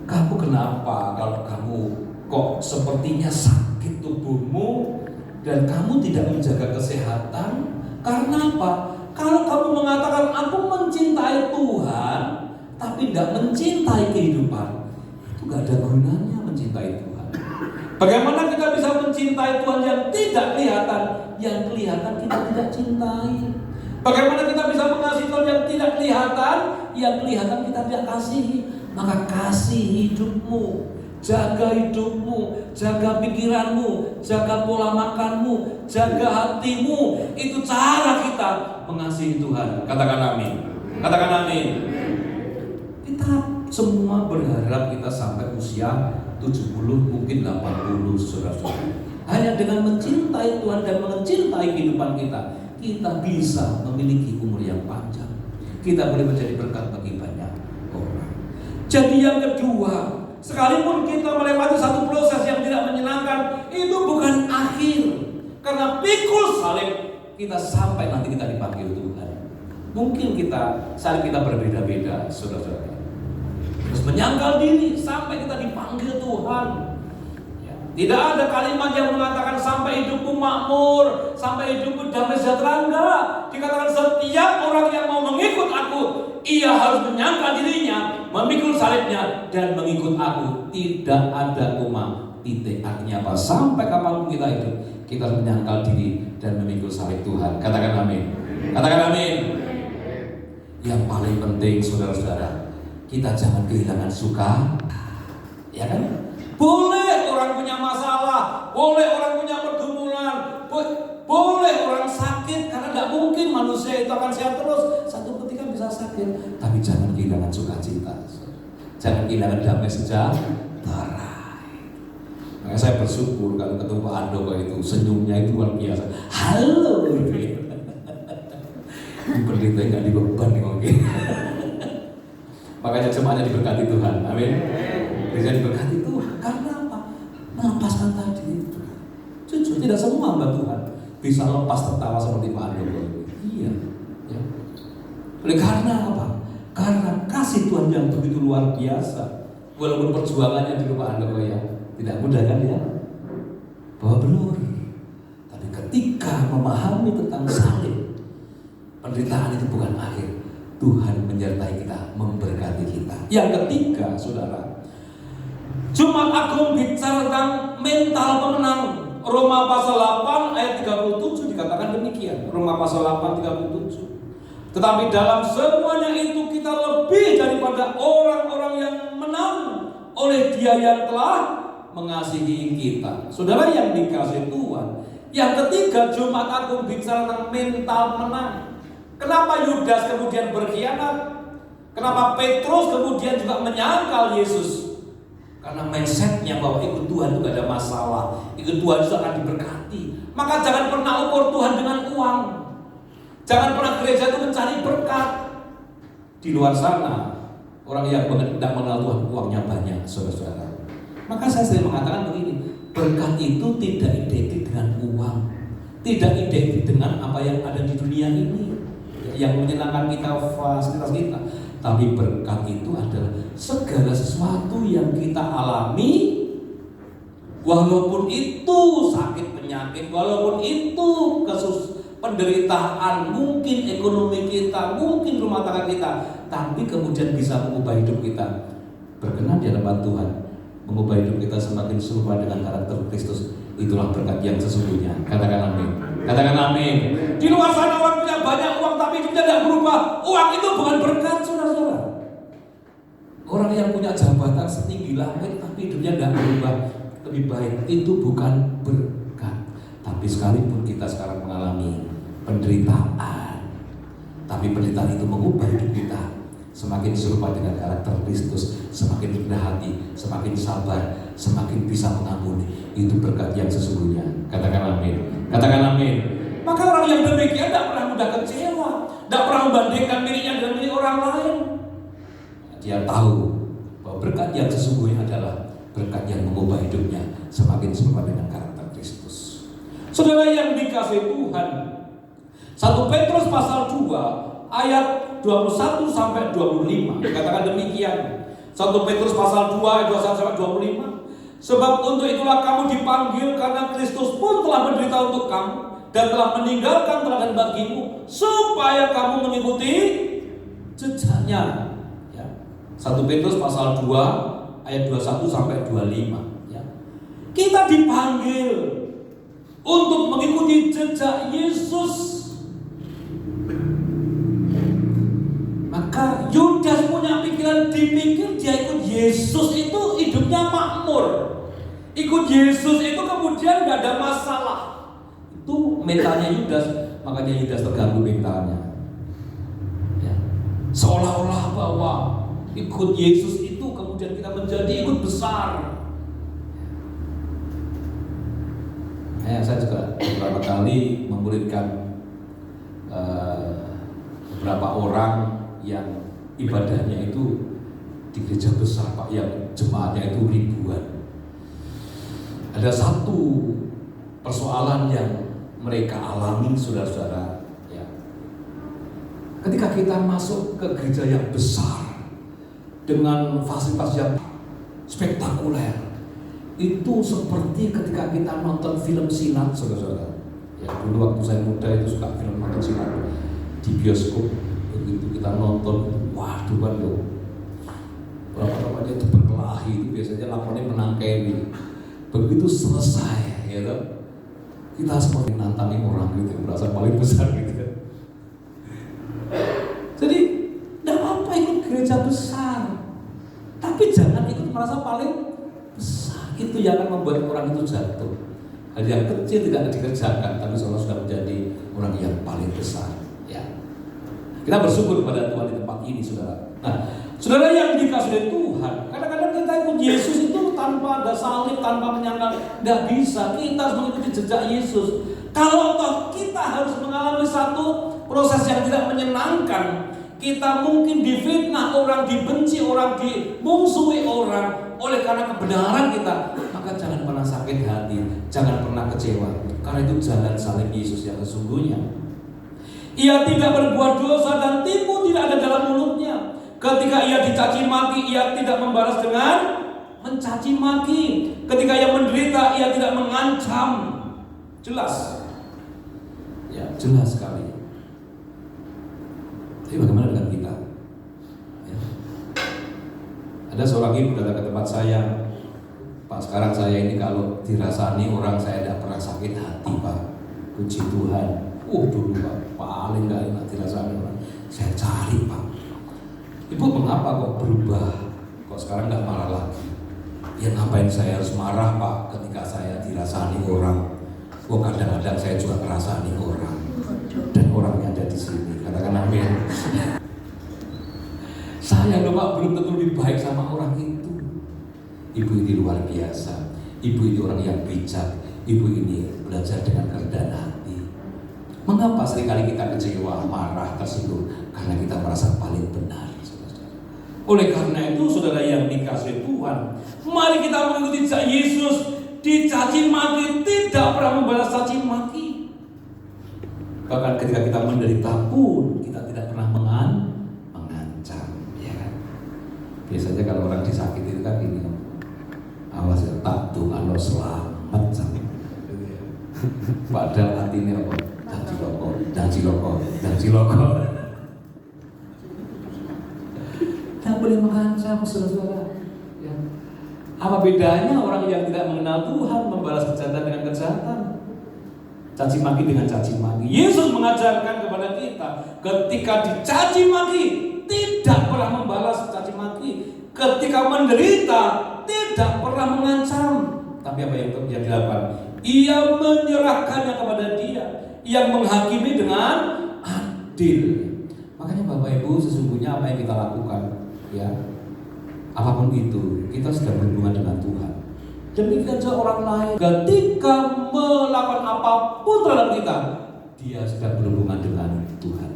kamu kenapa kalau kamu kok sepertinya sakit tubuhmu dan kamu tidak menjaga kesehatan? Karena apa? Kalau kamu mengatakan aku mencintai Tuhan tapi tidak mencintai kehidupan, itu gak ada gunanya mencintai Tuhan. Bagaimana kita bisa mencintai Tuhan yang tidak kelihatan? Yang kelihatan kita tidak cintai. Bagaimana kita bisa mengasihi Tuhan yang tidak kelihatan? Yang kelihatan kita tidak kasihi. Maka kasih hidupmu, jaga hidupmu, jaga pikiranmu, jaga pola makanmu, jaga hatimu. Itu cara kita mengasihi Tuhan. Katakan amin. Katakan amin. Kita semua berharap kita sampai usia 70, mungkin 80, saudara-saudara. Hanya dengan mencintai Tuhan dan mencintai kehidupan kita, kita bisa memiliki umur yang panjang. Kita boleh menjadi berkat bagi banyak orang. Jadi yang kedua, sekalipun kita melewati satu proses yang tidak menyenangkan, itu bukan akhir. Karena pikul salib, kita sampai nanti kita dipanggil Tuhan. Mungkin saat kita berbeda-beda, saudara-saudara. Terus menyangkal diri sampai kita dipanggil Tuhan. Ya. Tidak ada kalimat yang mengatakan sampai hidupmu makmur, sampai hidupmu damai sejahtera. Enggak. Dikatakan setiap orang yang mau mengikut aku, ia harus menyangkal dirinya, memikul salibnya dan mengikut aku. Tidak ada koma, titik. Artinya apa? Sampai kapanpun kita hidup, kita harus menyangkal diri dan memikul salib Tuhan. Katakan amin. Katakan amin. Yang paling penting, saudara-saudara, kita jangan kehilangan suka, ya kan? Boleh orang punya masalah, boleh orang punya pergumulan, boleh orang sakit, karena tidak mungkin manusia itu akan sehat terus. Satu ketika bisa sakit, tapi jangan kehilangan sukacita, jangan kehilangan damai sejahtera. Makanya saya bersyukur kalau ketemu Pak Andoko itu senyumnya itu luar biasa. Halo, pendeta nggak dibeban nih mungkin. Makanya jemaatnya diberkati Tuhan, amin. Bisa diberkati Tuhan, karena apa? Melepaskan tadi. Jujur, tidak semua hamba Tuhan bisa lepas tertawa seperti Pak Andoko. Iya, ya. Oleh karena apa? Karena kasih Tuhan yang begitu luar biasa. Walaupun perjuangannya di rumah Andoko ya tidak mudah kan ya, bawa belur. Tapi ketika memahami tentang salib, penderitaan itu bukan akhir. Tuhan menyertai kita, memberkati kita. Yang ketiga, saudara, Jumat Agung bicara tentang mental pemenang. Roma pasal 8 ayat 37 dikatakan demikian. Roma pasal 8 37. Tetapi dalam semuanya itu kita lebih daripada orang-orang yang menang oleh Dia yang telah mengasihi kita. Saudara yang dikasihi Tuhan. Yang ketiga, Jumat Agung bicara tentang mental menang. Kenapa Yudas kemudian berkhianat? Kenapa Petrus kemudian juga menyangkal Yesus? Karena mindsetnya bahwa ikut Tuhan itu gak ada masalah, ikut Tuhan itu akan diberkati. Maka jangan pernah ukur Tuhan dengan uang. Jangan pernah gereja itu mencari berkat. Di luar sana orang yang tidak mengenal Tuhan uangnya banyak, saudara-saudara. Maka saya sering mengatakan begini, berkat itu tidak identik dengan uang, tidak identik dengan apa yang ada di dunia ini yang menyenangkan kita, fasilitas kita. Tapi berkat itu adalah segala sesuatu yang kita alami, walaupun itu sakit penyakit, walaupun itu penderitaan, mungkin ekonomi kita, mungkin rumah tangga kita, tapi kemudian bisa mengubah hidup kita berkenan di hadapan Tuhan, mengubah hidup kita semakin serupa dengan karakter Kristus. Itulah berkat yang sesungguhnya. Katakan amin. Katakan amin. Di luar sana orang punya banyak uang tapi hidupnya tidak berubah. Uang itu bukan berkat, saudara-saudara. Orang yang punya jabatan setinggi langit tapi hidupnya tidak berubah lebih baik, itu bukan berkat. Tapi sekalipun kita sekarang mengalami penderitaan, tapi penderitaan itu mengubah hidup kita semakin serupa dengan karakter Kristus, semakin rendah hati, semakin sabar, semakin bisa mengampuni. Itu berkat yang sesungguhnya. Katakan amin. Katakan amin. Maka orang yang demikian tidak pernah mudah kecewa, tidak pernah membandingkan dirinya dengan milik orang lain. Dia tahu bahwa berkat yang sesungguhnya adalah berkat yang mengubah hidupnya semakin serupa dengan karakter Kristus. Saudara yang dikasihi Tuhan, 1 Petrus pasal 2 ayat 21 sampai 25 dikatakan demikian. 1 Petrus pasal 2 ayat 21 sampai 25. Sebab untuk itulah kamu dipanggil, karena Kristus pun telah menderita untuk kamu dan telah meninggalkan teladan bagimu, supaya kamu mengikuti jejaknya. Ya. 1 Petrus pasal 2 ayat 21 sampai 25. Ya. Kita dipanggil untuk mengikuti jejak Yesus. Maka Yudas punya pikiran, dipikir dia ikut Yesus itu hidupnya makmur. Ikut Yesus itu kemudian gak ada masalah. Itu mentalnya Yudas, makanya Yudas terganggu mentalnya. Ya. Seolah-olah bahwa ikut Yesus itu kemudian kita menjadi ikut besar. Saya juga beberapa kali memuridkan beberapa orang yang ibadahnya itu di gereja besar, Pak, yang jemaatnya itu ribuan. Ada satu persoalan yang mereka alami, saudara-saudara, ya. Ketika kita masuk ke gereja yang besar dengan fasilitas yang spektakuler, itu seperti ketika kita nonton film silat, saudara-saudara. Ya, dulu waktu saya muda itu suka film nonton silat di bioskop. Begitu kita nonton, waduh kan loh, berapa itu berkelahi, itu biasanya lakonnya menang Kemi. Begitu selesai, ya kan, kita seperti nantangin orang gitu, merasa paling besar gitu kan. Jadi, tidak apa ikut gereja besar, tapi jangan ikut merasa paling besar. Itu yang akan membuat orang itu jatuh. Hal yang kecil tidak dikerjakan, tapi seolah sudah menjadi orang yang paling besar. Ya. Kita bersyukur kepada Tuhan di tempat ini, saudara. Nah, saudara yang dikasih oleh Tuhan, kadang-kadang kita ikut Yesus itu tanpa ada salib, tanpa menyangka, nggak bisa. Kita harus mengikuti jejak Yesus. Kalau toh kita harus mengalami satu proses yang tidak menyenangkan, kita mungkin difitnah orang, dibenci orang, dimungsuhi orang oleh karena kebenaran kita, maka jangan pernah sakit hati, jangan pernah kecewa, karena itu jalan salib Yesus yang sesungguhnya. Ia tidak berbuat dosa dan tipu tidak ada dalam mulutnya. Ketika ia dicaci maki, ia tidak membalas dengan mencaci maki. Ketika ia menderita, ia tidak mengancam. Jelas. Ya, jelas sekali. Tapi bagaimana dengan kita? Ya. Ada seorang ibu datang ke tempat saya. Pak, sekarang saya ini kalau dirasani orang, saya tidak pernah sakit hati, Pak. Puji Tuhan. Dulu Pak, paling gak enak dirasani orang. Saya cari, Pak. Ibu mengapa kok berubah? Kok sekarang gak marah lagi? Ya ngapain saya harus marah, Pak, ketika saya dirasani orang? Kok kadang-kadang saya juga merasani orang. Dan orangnya ada di sini. Katakan amin. Saya loh, Pak, belum tentu lebih baik sama orang itu. Ibu ini luar biasa. Ibu ini orang yang bijak. Ibu ini belajar dengan kerendahan hati. Mengapa seringkali kita kecewa, marah, tersinggung? Karena kita merasa paling benar, saudara. Oleh karena itu, saudara yang dikasihi Tuhan, mari kita mengikuti jejak Yesus. Dicaci maki, tidak pernah membalas caci maki. Bahkan ketika kita menderita pun, kita tidak pernah mengancam, ya kan? Biasanya kalau orang disakiti itu kan gini, awas ya, tak dungan lo selamat sama. Padahal hatinya apa? Janji loko. Tak boleh mengancam, saudara-saudara. Ya. Apa bedanya orang yang tidak mengenal Tuhan membalas kejahatan dengan kejahatan? Caci maki dengan caci maki. Yesus mengajarkan kepada kita, ketika dicaci maki, tidak pernah membalas caci maki. Ketika menderita, tidak pernah mengancam. Tapi apa yang dilakukan? Ia menyerahkannya kepada Dia yang menghakimi dengan adil. Makanya Bapak Ibu, sesungguhnya apa yang kita lakukan, ya, apapun itu, kita sudah berhubungan dengan Tuhan. Demikian juga orang lain, ketika melakukan apapun terhadap kita, dia sudah berhubungan dengan Tuhan.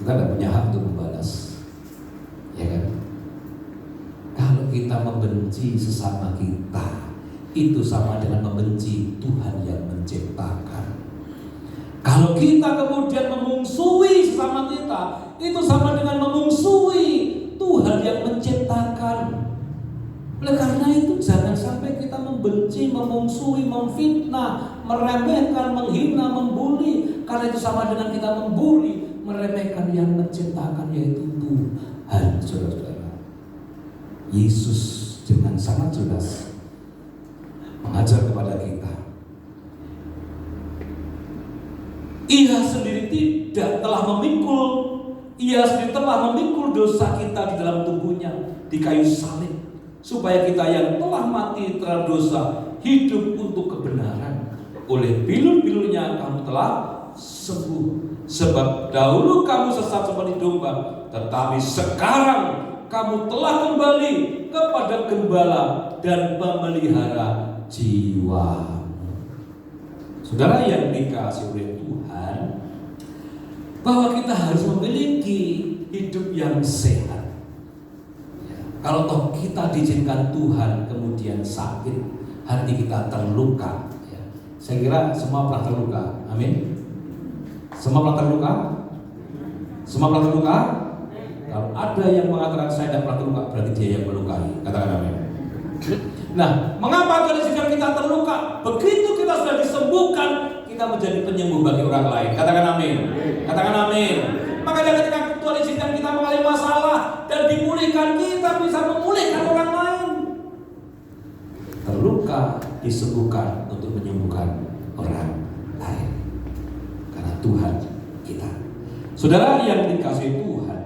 Kita tidak punya hak untuk membalas, ya kan? Kalau kita membenci sesama kita, itu sama dengan membenci Tuhan yang menciptakan. Kalau kita kemudian memungsuhi sesama kita, itu sama dengan memungsuhi Tuhan yang menciptakan. Oleh karena itu jangan sampai kita membenci, memungsuhi, memfitnah, meremehkan, menghina, membuli. Karena itu sama dengan kita membuli, meremehkan yang menciptakan, yaitu Tuhan. Saudara-saudara, Yesus dengan sangat jelas mengajar kepada kita. Ia sendiri telah memikul dosa kita di dalam tubuhnya di kayu salib, supaya kita yang telah mati terhadap dosa hidup untuk kebenaran. Oleh bilur-bilurnya kamu telah sembuh. Sebab dahulu kamu sesat seperti domba, tetapi sekarang kamu telah kembali kepada gembala dan pemelihara jiwa. Saudara yang dikasihi oleh Tuhan, bahwa kita harus memiliki hidup yang sehat. Kalau toh kita diizinkan Tuhan kemudian sakit, hati kita terluka, saya kira semua pernah terluka. Amin. Semua pernah terluka? Semua pernah terluka? Kalau ada yang mengatakan saya tidak pernah terluka, berarti dia yang melukai. Katakan amin. Nah, mengapa Tuhan kita terluka? Begitu kita sudah disembuhkan, kita menjadi penyembuh bagi orang lain. Katakan amin. Katakan amin. Makanya ketika Tuhan izinkan kita mengalami masalah dan dipulihkan, kita bisa memulihkan orang lain. Terluka disembuhkan untuk menyembuhkan orang lain. Karena Tuhan kita. Saudara yang dikasihi Tuhan,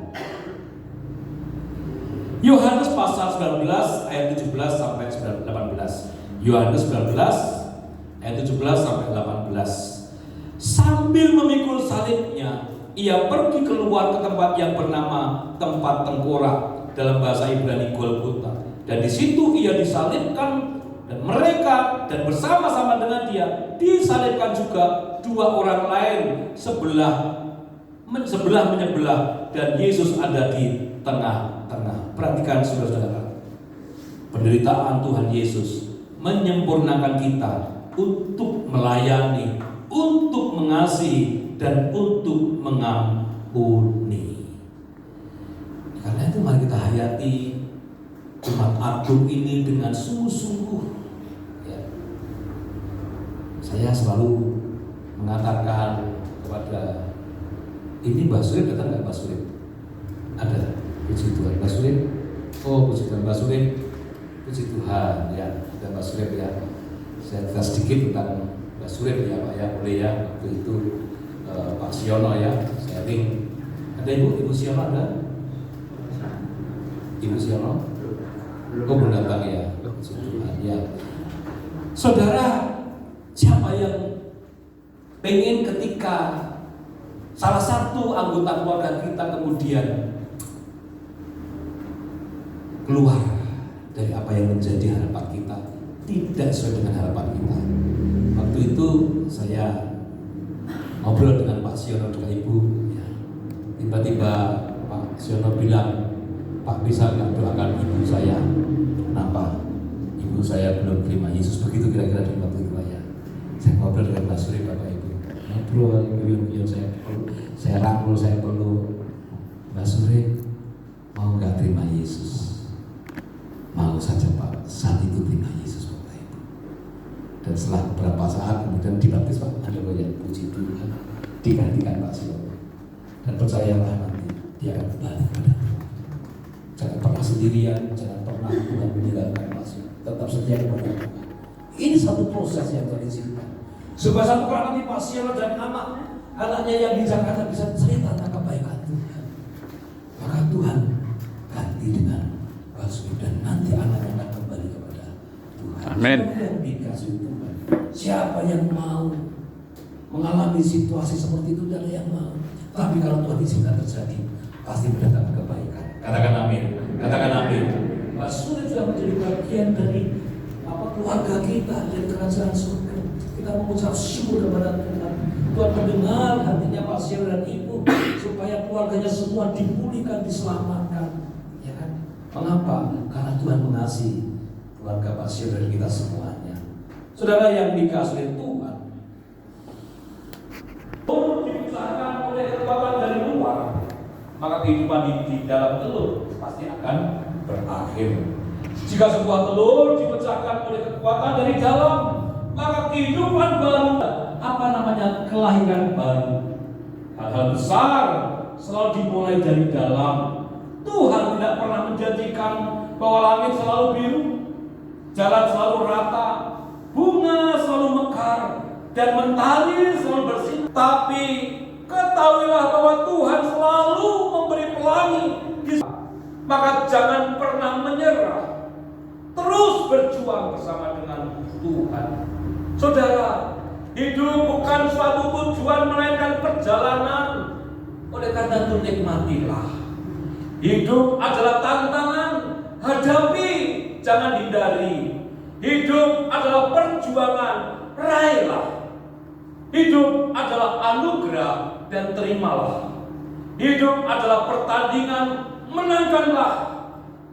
Yohanes pasal 19 ayat 17 sampai 18. Yohanes 19 ayat 17 sampai 18. Sambil memikul salibnya, ia pergi keluar ke tempat yang bernama tempat tengkorak, dalam bahasa Ibrani Golgota. Dan di situ ia disalibkan, dan mereka dan bersama-sama dengan dia disalibkan juga dua orang lain sebelah menyebelah, dan Yesus ada di tengah-tengah. Perhatikan saudara-saudara, penderitaan Tuhan Yesus menyempurnakan kita untuk melayani, untuk mengasihi, dan untuk mengampuni. Karena itu mari kita hayati Jumat Agung ini dengan sungguh-sungguh. Ya. Saya selalu mengatakan kepada, ini Mbak Surip datang nggak Mbak Surip? Ada. Puji Tuhan, Mbak Surip. Oh, puji Tuhan, Mbak Surip. Puji Tuhan, ya, dan Mbak Surip ya. Saya cerita sedikit tentang Mbak Surip ya, Pak ya, boleh ya. Waktu itu Pak Siono ya, sharing. Ada Ibu Siono ada? Ibu Siono? Oh, belum datang ya. Puji Tuhan, ya. Saudara, siapa yang pengen ketika salah satu anggota keluarga kita kemudian keluar dari apa yang menjadi harapan kita, tidak sesuai dengan harapan kita. Waktu itu saya ngobrol dengan Pak Siono dengan Ibu, ya. Tiba-tiba Pak Siono bilang, Pak bisa nggak doakan ibu saya? Kenapa? Ibu saya belum terima Yesus, begitu kira-kira di waktu itu ya. Saya ngobrol dengan Pak Surip, Bapak Ibu. Ngobrol, saya rangkul, saya perlu Mbak Surip, mau nggak terima Yesus? Mau saja Pak, saat itu terima Yesus Bapak Ibu. Dan setelah beberapa saat kemudian dibaptis Pak, ada banyak puji Tuhan, digantikan Pak Siono. Dan percayalah nanti dia akan kembali kepada Tuhan. Jangan pernah sendirian, jangan pernah Tuhan meninggalkan Pak Siono. Tetap setia kepada Tuhan. Ini satu proses yang Tuhan izinkan. Supaya satu kali nanti Pak Siono dan anaknya yang di Jakarta bisa cerita tentang kebaikan Tuhan. Maka Tuhan ganti dengan Basuki, dan nanti anaknya akan kembali kepada Tuhan. Amin. Tuhan. Siapa yang mau mengalami situasi seperti itu, tidak ada yang mau. Tapi kalau Tuhan izinkan terjadi, pasti mendatangkan kebaikan. Katakan amin. Katakan amin. Basuki sudah menjadi bagian dari keluarga kita, dari kerajaan surga. Kita mengucap syukur kepada Tuhan. Tuhan mendengar hatinya Pak Siono dan Ibu, supaya keluarganya semua dipulihkan, diselamatkan. Ya kan? Mengapa? Karena Tuhan mengasihi keluarga Pak Siono dan kita semuanya. Saudara yang dikasihi Tuhan, Dipecahkan oleh kekuatan dari luar, maka kehidupan di dalam telur pasti akan berakhir. Jika sebuah telur dipecahkan oleh kekuatan dari dalam, maka kehidupan baru, kelahiran baru. Hal-hal besar selalu dimulai dari dalam. Tuhan tidak pernah menjanjikan bahwa langit selalu biru, jalan selalu rata, bunga selalu mekar, dan mentari selalu bersinar. Tapi ketahuilah bahwa Tuhan selalu memberi pelangi. Maka jangan pernah menyerah. Terus berjuang bersama dengan Tuhan. Saudara, hidup bukan suatu tujuan melainkan perjalanan. Oleh karena itu nikmatilah. Hidup adalah tantangan. Hadapi, jangan hindari. Hidup adalah perjuangan. Raihlah. Hidup adalah anugerah dan terimalah. Hidup adalah pertandingan, menangkanlah.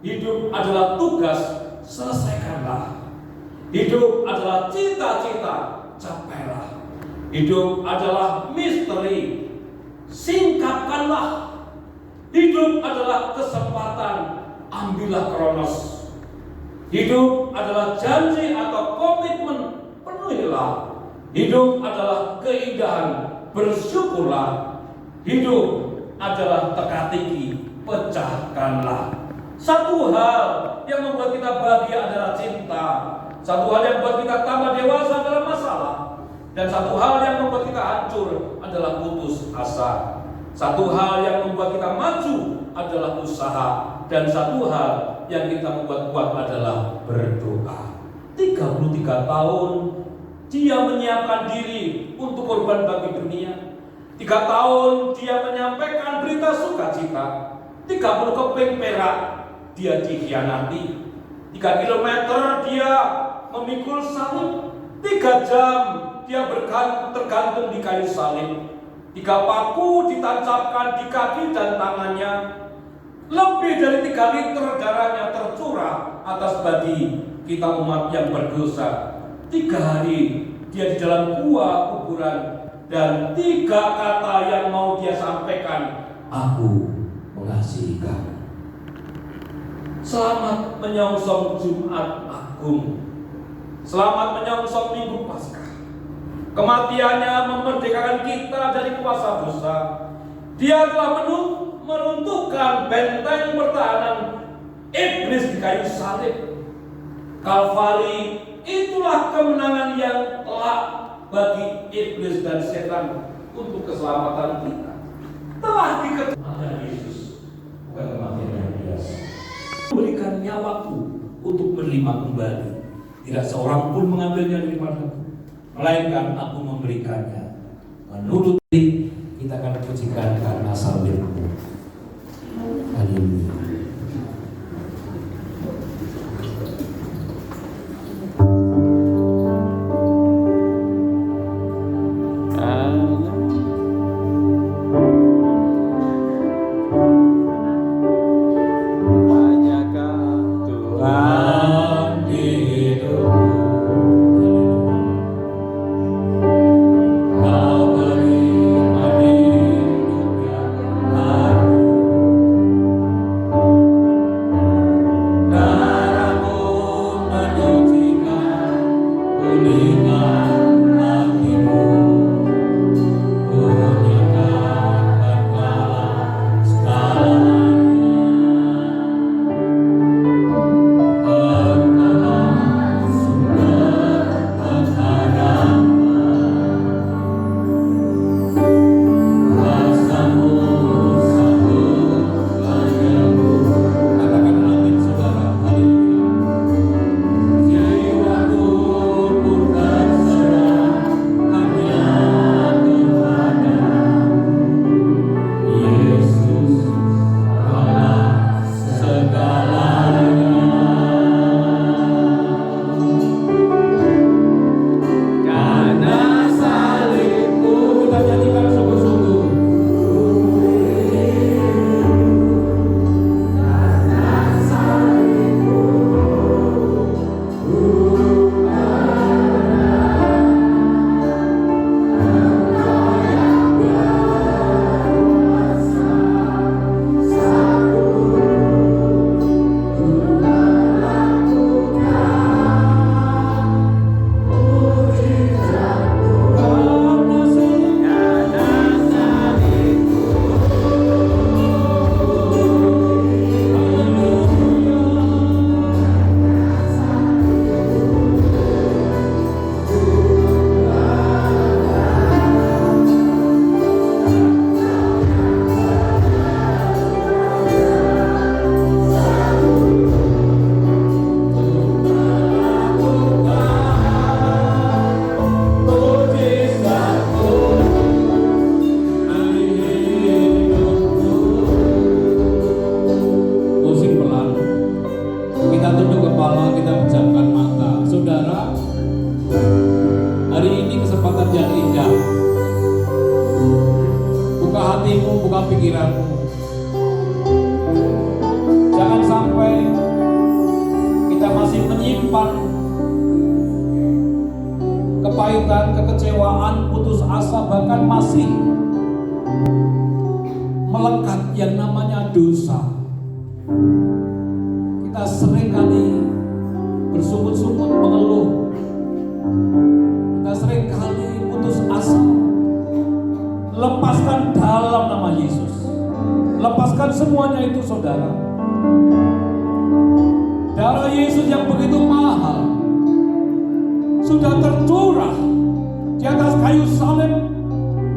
Hidup adalah tugas, selesaikanlah. Hidup adalah cita-cita, capailah. Hidup adalah misteri, singkapkanlah. Hidup adalah kesempatan, ambillah kronos. Hidup adalah janji atau komitmen, penuhilah. Hidup adalah keindahan, bersyukurlah. Hidup adalah teka-teki, pecahkanlah. Satu hal yang membuat kita bahagia adalah cinta. Satu hal yang membuat kita tambah dewasa adalah masalah. Dan satu hal yang membuat kita hancur adalah putus asa. Satu hal yang membuat kita maju adalah usaha. Dan satu hal yang kita membuat kuat adalah berdoa. 33 tahun dia menyiapkan diri untuk korban bagi dunia. 3 tahun dia menyampaikan berita sukacita. 30 keping perak dia dikhianati. 3 kilometer dia memikul salib. 3 jam dia tergantung di kayu salib. 3 paku ditancapkan di kaki dan tangannya. Lebih dari 3 liter darahnya tercurah atas bagi kita umat yang berdosa. 3 hari dia di dalam gua kuburan, dan 3 kata yang mau dia sampaikan, aku mengasihi kamu. Selamat menyongsong Jumat Agung. Selamat menyongsong Minggu Paskah. Kematiannya memerdekakan kita dari kuasa dosa. Dia telah meruntuhkan benteng pertahanan iblis di kayu salib. Kalvari, itulah kemenangan yang telak bagi iblis dan setan untuk keselamatan kita. Telah diketahui Yesus, bukan kematian yang biasa. Memberikan nyawaku untuk menerima kembali. Tidak seorang pun mengambilnya daripadaku, melainkan aku memberikannya. Menurut kita akan pujikan karena salibmu. Haleluya. Haleluya. hatimu, buka pikiranmu. Jangan sampai kita masih menyimpan kepahitan, kekecewaan, putus asa, bahkan masih melekat yang namanya dosa. Kita seringkali bersungut-sungut mengeluh. Kita seringkali putus asa. Lepaskan dalam nama Yesus. Lepaskan semuanya itu, saudara. Darah Yesus yang begitu mahal sudah tercurah di atas kayu salib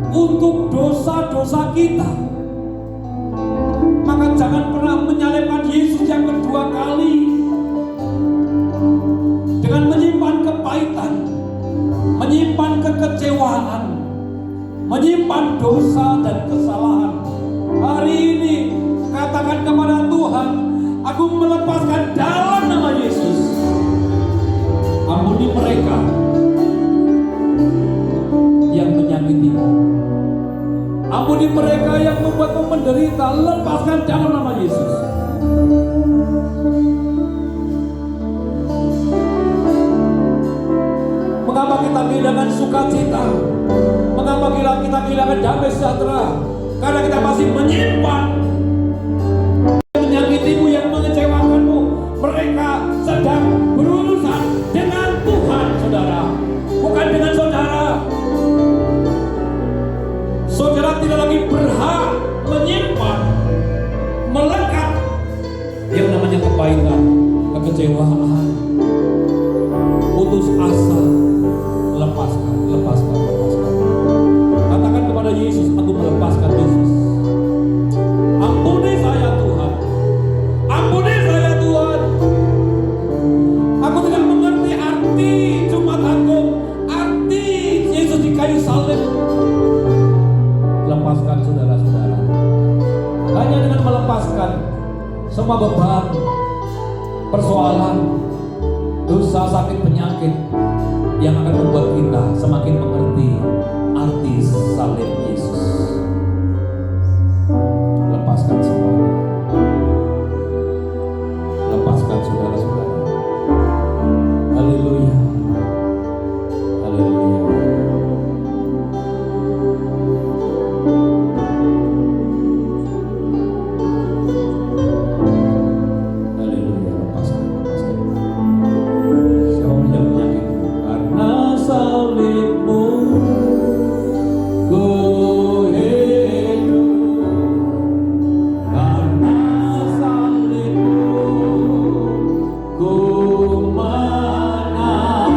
untuk dosa-dosa kita. Maka jangan pernah menyalibkan Yesus yang kedua kali dengan menyimpan kepahitan, menyimpan kekecewaan, menyimpan dosa dan kesalahan. Hari ini katakan kepada Tuhan, aku melepaskan dalam nama Yesus. Ampuni mereka yang menyakitimu. Ampuni mereka yang membuatmu menderita. Lepaskan dalam nama Yesus. Mengapa kita kehilangan sukacita? Mengapa kita kehilangan damai sejahtera? Karena kita masih menyimpan menyakitimu, yang mengecewakanmu. Mereka sedang berurusan dengan Tuhan, saudara, bukan dengan saudara. Saudara tidak lagi berhak menyimpan, melekat yang namanya kepahitan, kekecewaan, putus asa. Lepaskan, lepaskan, lepaskan. Katakan kepada Yesus, aku melepaskan Yesus. Ampuni saya Tuhan. Ampuni saya Tuhan. Aku tidak mengerti arti Jumat Agung, arti Yesus di kayu salib. Lepaskan saudara-saudara. Hanya dengan melepaskan semua beban, persoalan, dosa, sakit, penyakit yang akan membuat kita semakin mengerti arti salib Yesus. Lepaskan semuanya. Lepaskan saudara-saudara. Haleluya. Haleluya. Haleluya. Lepaskan, lepaskan. Siapa yang menyakiti? Karena salibmu ku hidup. Karena salibmu ku menang.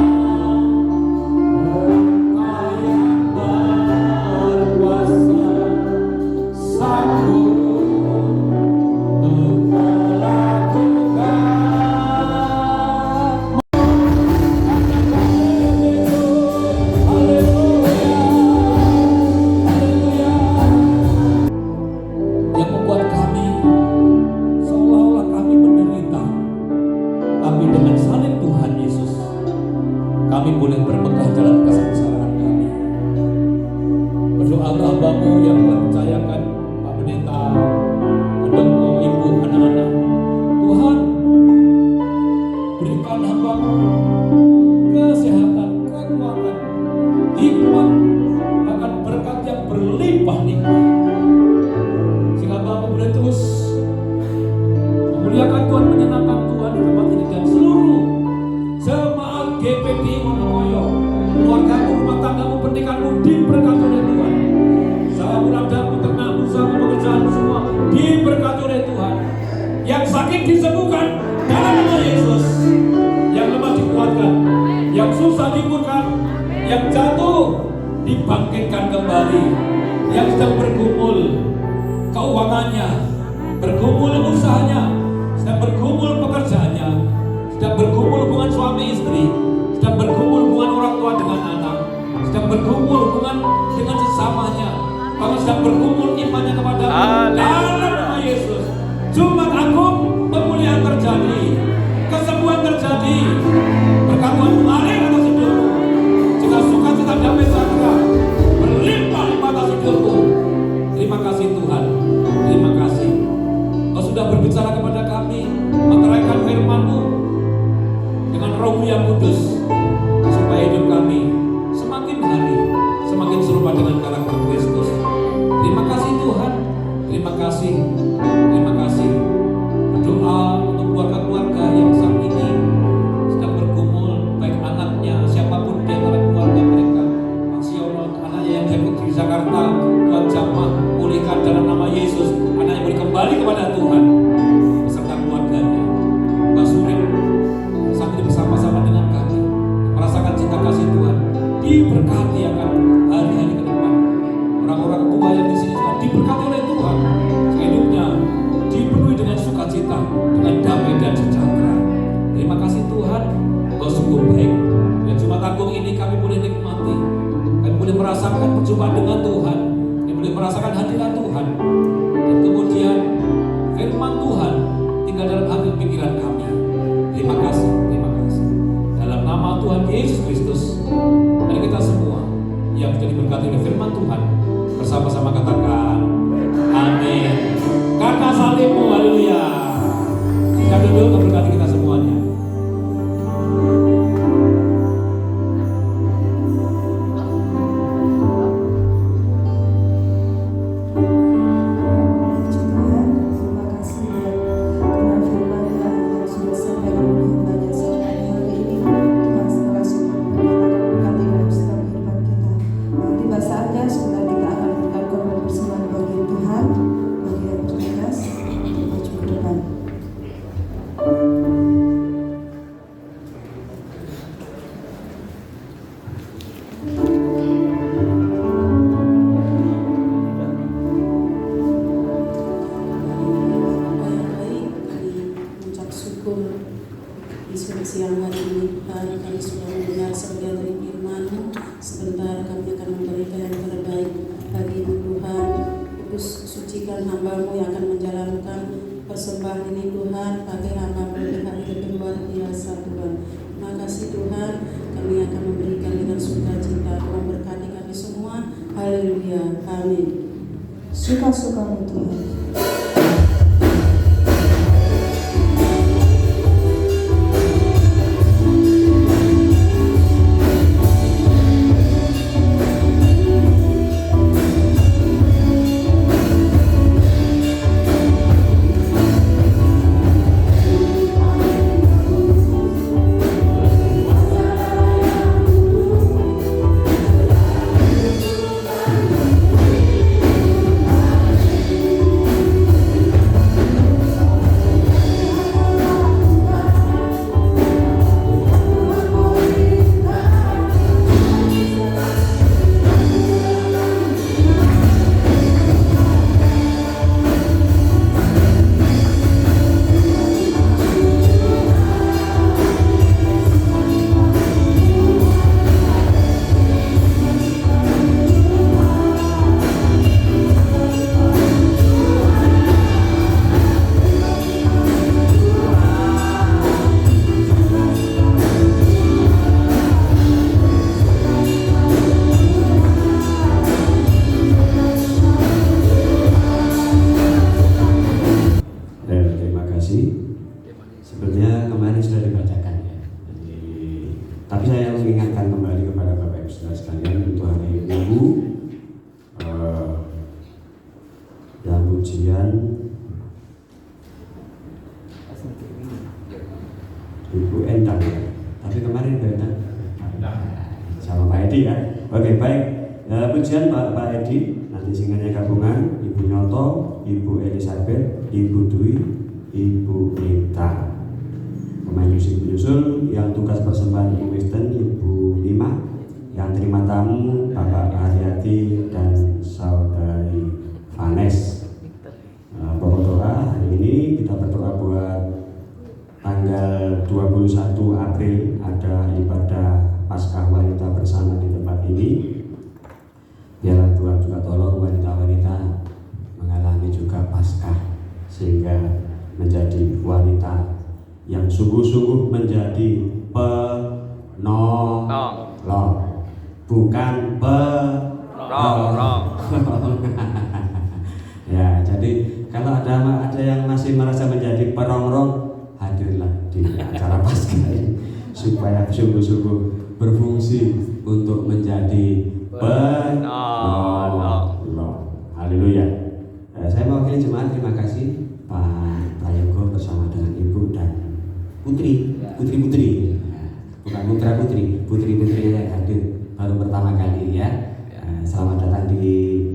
Engkau yang berkuasa, sanggup untuk melakukan. Yang membuat kami seolah-olah kami menderita, tapi dengan salib Tuhan Yesus kami boleh bermegah dalam kesengsaraan kami. Berdoa hambamu yang mempercayakan Pak Pendeta, Pendeta, Ibu, anak-anak. Tuhan, berikan hambamu kesehatan, kekuatan, hikmat, bahkan berkat yang berlimpah-limpah. Sehingga Bapak boleh terus memuliakan Tuhan, menyenangkan Tuhan di tempat ini dan seluruh jemaat GPD Wonokoyo, keluargamu, rumah tanggamu, pernikahanmu diberkati oleh Tuhan. Sahabat nadamu, ternakmu, sahabat pekerjaanmu semua diberkati oleh Tuhan. Yang sakit disembuhkan dalam nama Yesus. Yang lemah dikuatkan, yang susah dihiburkan, yang jatuh dibangkitkan kembali, yang sedang bergumul keuangannya, bergumul usahanya, sedang bergumul pekerjaannya, sedang bergumul hubungan suami istri, sedang bergumul hubungan orang tua dengan anak, sedang bergumul hubungan dengan sesamanya, bahkan sedang bergumul imannya kepada dalam nama Yesus. Jumat Agung, pemulihan terjadi, kesembuhan terjadi, berkat Tuhan mengalir atas hidupmu. Jika sukacita damai sejahtera berlimpah-limpah atas hidupmu. Terima kasih kembali kepada Tuhan beserta keluarganya. Pak Surip saat ini bersama-sama dengan kami merasakan cinta kasih Tuhan, diberkati akan hari-hari ke depan. Orang-orang tua yang di sini juga diberkati oleh Tuhan, hidupnya dipenuhi dengan sukacita, dengan damai dan sejahtera. Terima kasih Tuhan, Engkau sungguh baik. Dan Jumat Agung ini kami boleh nikmati, kami boleh merasakan perjumpaan dengan Tuhan, kami boleh merasakan hadirat Tuhan, dan kemudian firman Tuhan tinggal dalam hati pikiran kami. Terima kasih, terima kasih. Dalam nama Tuhan Yesus Kristus, mari kita semua yang sudah diberkati oleh firman Tuhan bersama-sama katakan amin. Karena salibmu, haleluya. Kita duduk, memberkati kita semuanya. Siang hari ini Tuhan, kami sudah mendengar sebagian dari firman-Mu. Sebentar kami akan memberikan yang terbaik bagi-Mu Tuhan. Kudus sucikan hamba-Mu yang akan menjalankan persembahan ini Tuhan. Bagi hamba-Mu hari lebih luar biasa Tuhan. Terima kasih Tuhan, kami akan memberikan dengan sukacita. Tuhan berkati kami semua. Haleluya, amin. Suka-sukamu Tuhan. Sebenarnya kemarin sudah dibacakan ya. Tapi saya mengingatkan kembali kepada Bapak Ibu Saudara sekalian untuk hari Minggu yang ujian Ibu Endang ya. Tapi kemarin beda sama Pak Edi ya. Oke baik. Pujian Pak Edi, nanti singanya gabungan Ibu Nyoto, Ibu Elizabeth, Ibu Dwi, Ibu Nita. Pemain musik penyusul yang tugas persembahan Ibu Kristen, Ibu Lima, yang terima tamu Bapak Haryati dan Saudari Vanes. Pokok doa hari ini kita berdoa buat tanggal 21 April ada ibadah Paskah wanita bersama di tempat ini. Biarlah Tuhan juga tolong wanita-wanita mengalami juga Paskah sehingga menjadi wanita yang sungguh-sungguh menjadi penolong, bukan penolong. Ya, jadi kalau ada yang masih merasa menjadi perongrong, hadirlah di acara Paskah ini supaya sungguh-sungguh berfungsi untuk menjadi penolong. Haleluya. Saya mewakili jemaat, terima kasih Pak Prayogo bersama dengan Ibu dan putri, bukan putra putri yang hadir baru pertama kali ya. Selamat datang di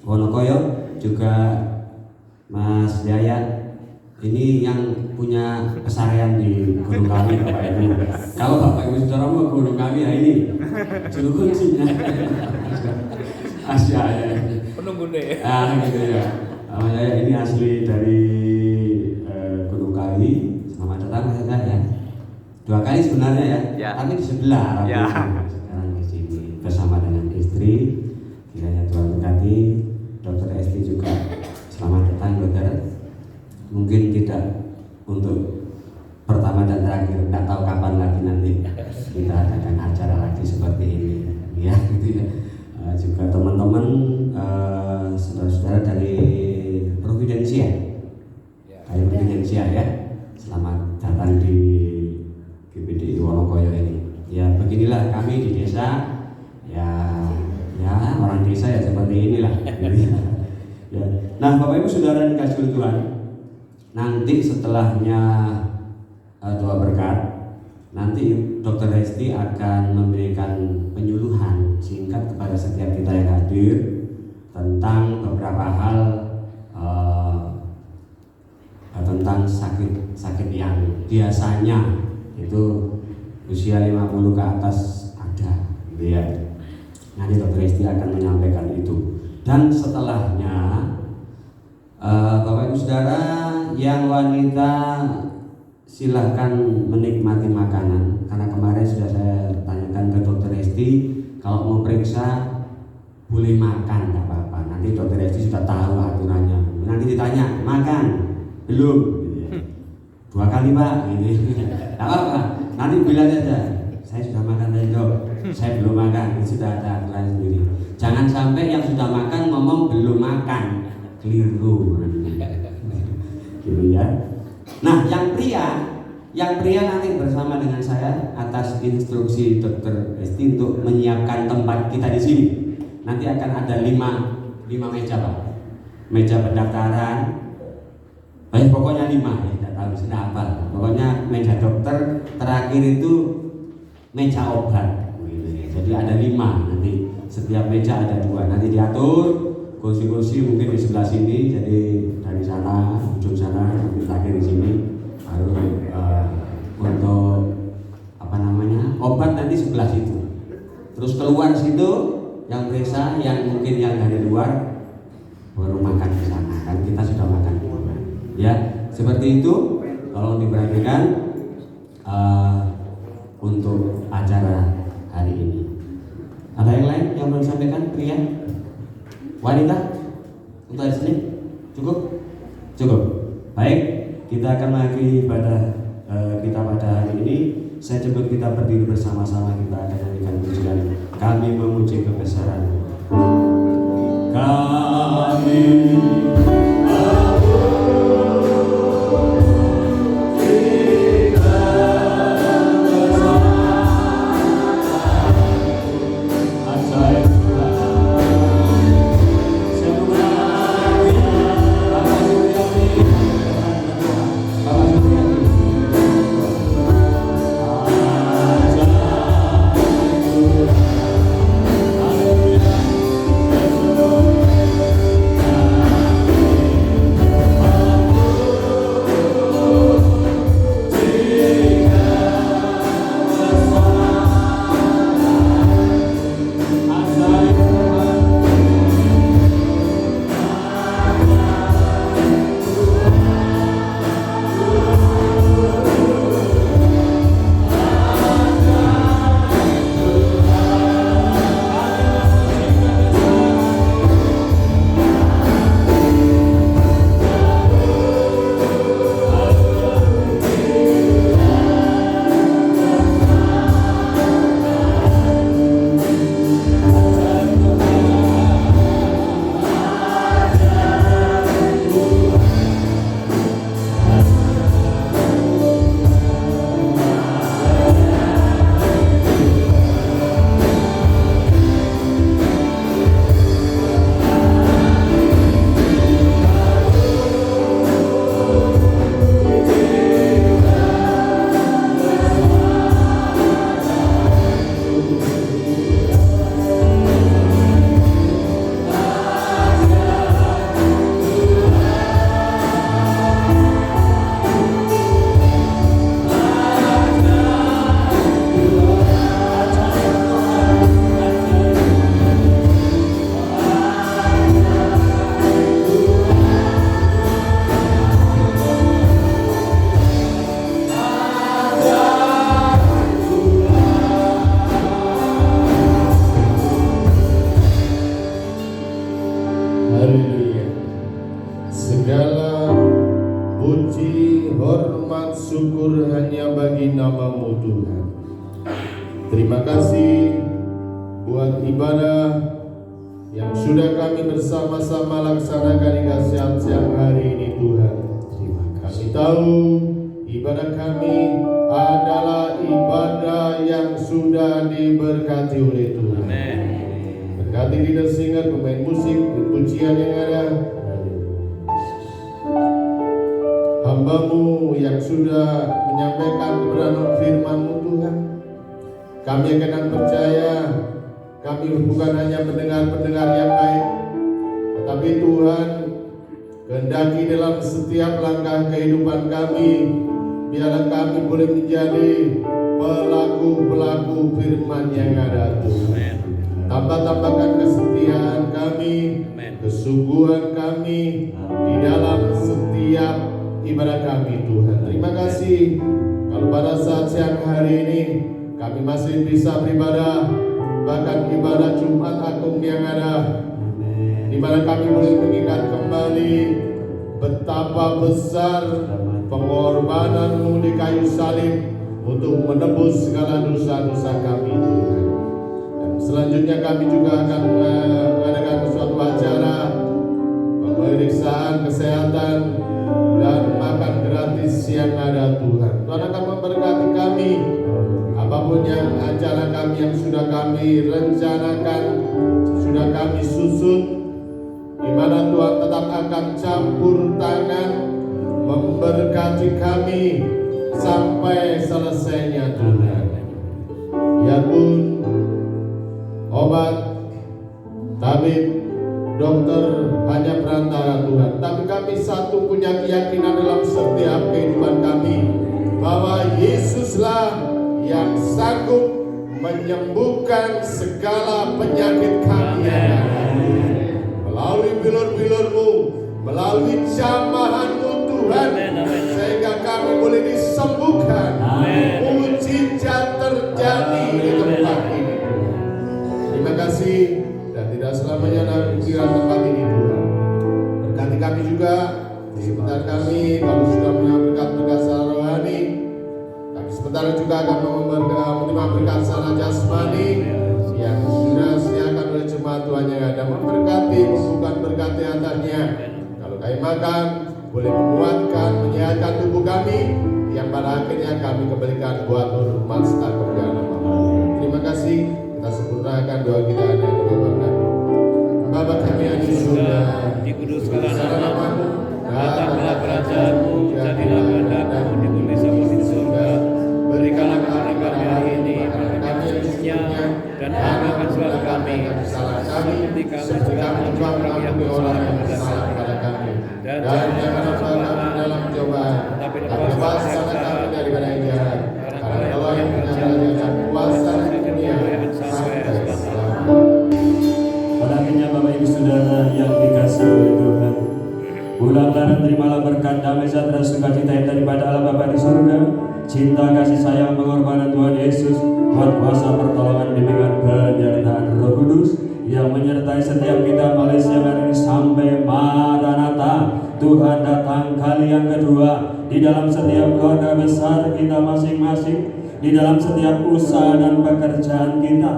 Wonokoyo. Juga Mas Yayat, ini yang punya pesarian di Gunung Kawi Bapak Ibu. Kalau Bapak Ibu Saudara mau Gunung Kawi, ya ini juru kuncinya. Mas Yayat. Penunggunya ya. Gitu ya. Mas Yayat ini asli dari Gunung Kawi. Selamat datang Mas Yayat ya. 2 kali sebenarnya ya. Tapi di sebelah. Ya. Sekarang di sini bersama dengan istri. Kiranya Tuhan berkati. Dokter Esti juga selamat datang dokter. Mungkin tidak untuk pertama dan terakhir, tidak tahu kapan lagi nanti kita adakan acara lagi seperti ini, ya gitu ya. Juga teman-teman saudara-saudara dari Providensia, kayak Providensia ya, selamat datang di GPDI Wonokoyo ini. Ya beginilah kami di desa, ya orang desa ya seperti inilah. Gitu ya. Nah Bapak Ibu Saudara yang dikasihi Tuhan, nanti setelahnya doa berkat, nanti Dr. Hesti akan memberikan penyuluhan singkat kepada setiap kita yang hadir tentang beberapa hal tentang sakit yang biasanya itu usia 50 ke atas ada, gitu ya. Nanti Dr. Hesti akan menyampaikan itu. Dan setelahnya Bapak Ibu Saudara yang wanita silahkan menikmati makanan, karena kemarin sudah saya tanyakan ke Dr. Hesti kalau mau periksa boleh makan, tidak apa-apa. Nanti Dr. Hesti sudah tahu aturannya. Nanti ditanya makan belum, gitu ya. 2 kali Pak, gitu. Tidak apa-apa. Nanti bilang saja saya sudah makan tadi dok, saya belum makan. Itu sudah ada aturan sendiri. Jangan sampai yang sudah makan ngomong belum makan, keliru. Gitu ya. Nah, yang pria nanti bersama dengan saya atas instruksi Dr. Esti untuk menyiapkan tempat kita di sini. Nanti akan ada 5 meja Pak. Meja pendaftaran. Pokoknya 5 ya, tidak tahu sudah apa. Pokoknya meja dokter, terakhir itu meja obat. Jadi ada 5 nanti. Setiap meja ada 2. Nanti diatur. Kursi-kursi mungkin di sebelah sini, jadi dari sana, ujung sana, sampai terakhir di sini. Baru untuk obat nanti sebelah situ. Terus keluar situ, yang periksa, yang mungkin yang dari luar, baru makan di sana. Kan kita sudah makan di luar. Ya, seperti itu. Kalau diperhatikan untuk acara hari ini. Ada yang lain yang mau disampaikan, pria? Wanita untuk hari Senin cukup. Baik, kita akan mengakhiri ibadah kita pada hari ini. Saya coba kita berdiri bersama-sama, kita akan nyanyikan pujian Kami Memuji Kebesaran-Mu. Kami Hallelujah. puji, hormat, syukur hanya bagi nama-Mu Tuhan. Terima kasih buat ibadah yang sudah kami bersama-sama laksanakan hingga siang hari ini Tuhan. Kami tahu ibadah kami adalah ibadah yang sudah diberkati oleh Tuhan. Berkati leader singer, pemain musik, pujian yang ada, hamba-Mu yang sudah menyampaikan kebenaran firman-Mu Tuhan. Kami akan percaya, kami bukan hanya pendengar-pendengar yang baik, tetapi Tuhan kehendaki dalam setiap langkah kehidupan kami, biarlah kami boleh menjadi pelaku-pelaku firman yang ada Tuhan. Tambah-tambahkan kesetiaan kami, kesungguhan kami di dalam setiap ibadah kami Tuhan. Terima kasih kalau pada saat siang hari ini kami masih bisa beribadah, bahkan ibadah Jumat Agung yang ada, di mana kami boleh mengingat kembali betapa besar pengorbanan-Mu di kayu salib untuk menebus segala dosa-dosa kami Tuhan. Dan selanjutnya kami juga akan mengadakan suatu acara pemeriksaan kesehatan dan makan gratis yang ada Tuhan. Tuhan akan memberkati kami. Apapun yang acara kami yang sudah kami rencanakan, sudah kami susun, di mana Tuhan tetap akan campur tangan memberkati kami sampai selesainya Tuhan. Ya pun obat, tabib, dokter hanya perantara Tuhan, tapi kami satu punya keyakinan dalam setiap kehidupan kami bahwa Yesuslah yang sanggup menyembuhkan segala penyakit kami yang ada. Melalui bilur-bilur-Mu, melalui jamahan-Mu Tuhan, sehingga kami boleh disembuhkan. Mujizat terjadi di tempat ini. Terima kasih, dan tidak selamanya nanti tempat ini Tuhan. Berkati kami juga di sekitar kami, kalau sudah punya berkat-berkat secara rohani, sebentar juga akan menerima berkat secara jasmani yang sudah disediakan oleh jemaat Tuhan yang ada. Memberkati, bukan berkati atasnya. Kalau kami makan, boleh menguatkan, menyehatkan tubuh kami, yang pada akhirnya kami kembalikan buat hormat serta kemuliaan nama. Terima kasih. Kita sempurnakan doa kita dengan Bapa kami. Bapa kami yang di surga, dikuduskanlah nama-Mu, datanglah kerajaan-Mu, jadilah kehendak-Mu di bumi seperti di surga. Berikanlah kepada kami hari ini makanan kami yang secukupnya, dan ampunikan segala kami kesalahan kami, seperti kami juga mengampuni orang yang bersalah kepada kami. Dan jangan membawa kami dalam cobaan, tapi lepaskan kami daripada yang jahat. Karena Allah yang berjaya dan kuasa di dunia sampai selamanya. Pada akhirnya Bapak Ibu Saudara yang dikasihi oleh Tuhan, pulanglah dan terimalah berkat damai sejahtera sukacita yang daripada Allah Bapa di surga, cinta kasih sayang pengorbanan Tuhan Yesus, kuat kuasa pertolongan bimbingan penyertaan Roh Kudus yang menyertai setiap kita mulai siang hari ini sampai Maranatha. Tuhan datang kali yang kedua di dalam setiap keluarga besar kita masing-masing, di dalam setiap usaha dan pekerjaan kita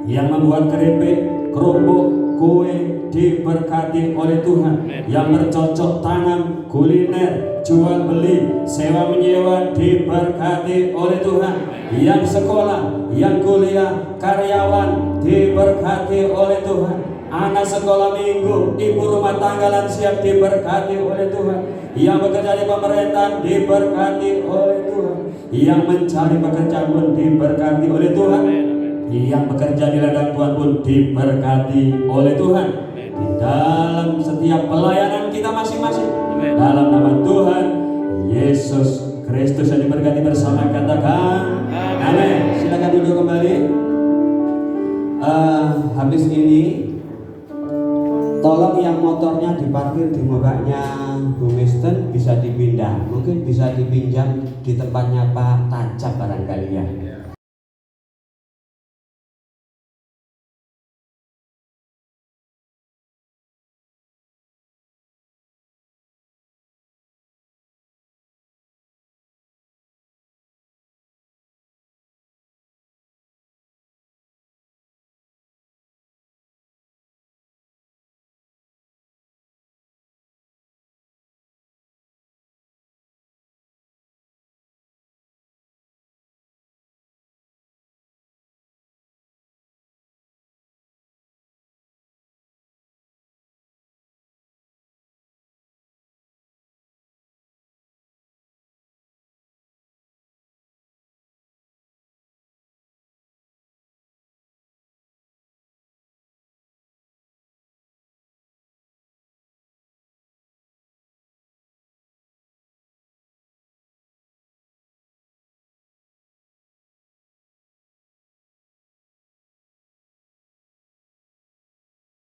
yang membuat keripik, kerupuk, kue diberkati oleh Tuhan, yang bercocok tanam, kuliner, jual beli, sewa menyewa diberkati oleh Tuhan, yang sekolah, yang kuliah, karyawan diberkati oleh Tuhan, anak sekolah minggu, ibu rumah tangga lansia diberkati oleh Tuhan, yang bekerja di pemerintahan diberkati oleh Tuhan, yang mencari pekerjaan pun diberkati oleh Tuhan, yang bekerja di ladang Tuhan pun diberkati oleh Tuhan. Di dalam setiap pelayanan kita masing-masing, dalam nama Tuhan Yesus Kristus yang diberkati bersama, katakan amin. Silakan duduk kembali. Habis ini tolong yang motornya diparkir di mukanya Bu Mister bisa dipindah, mungkin bisa dipinjam di tempatnya Pak Tancap barangkali ya.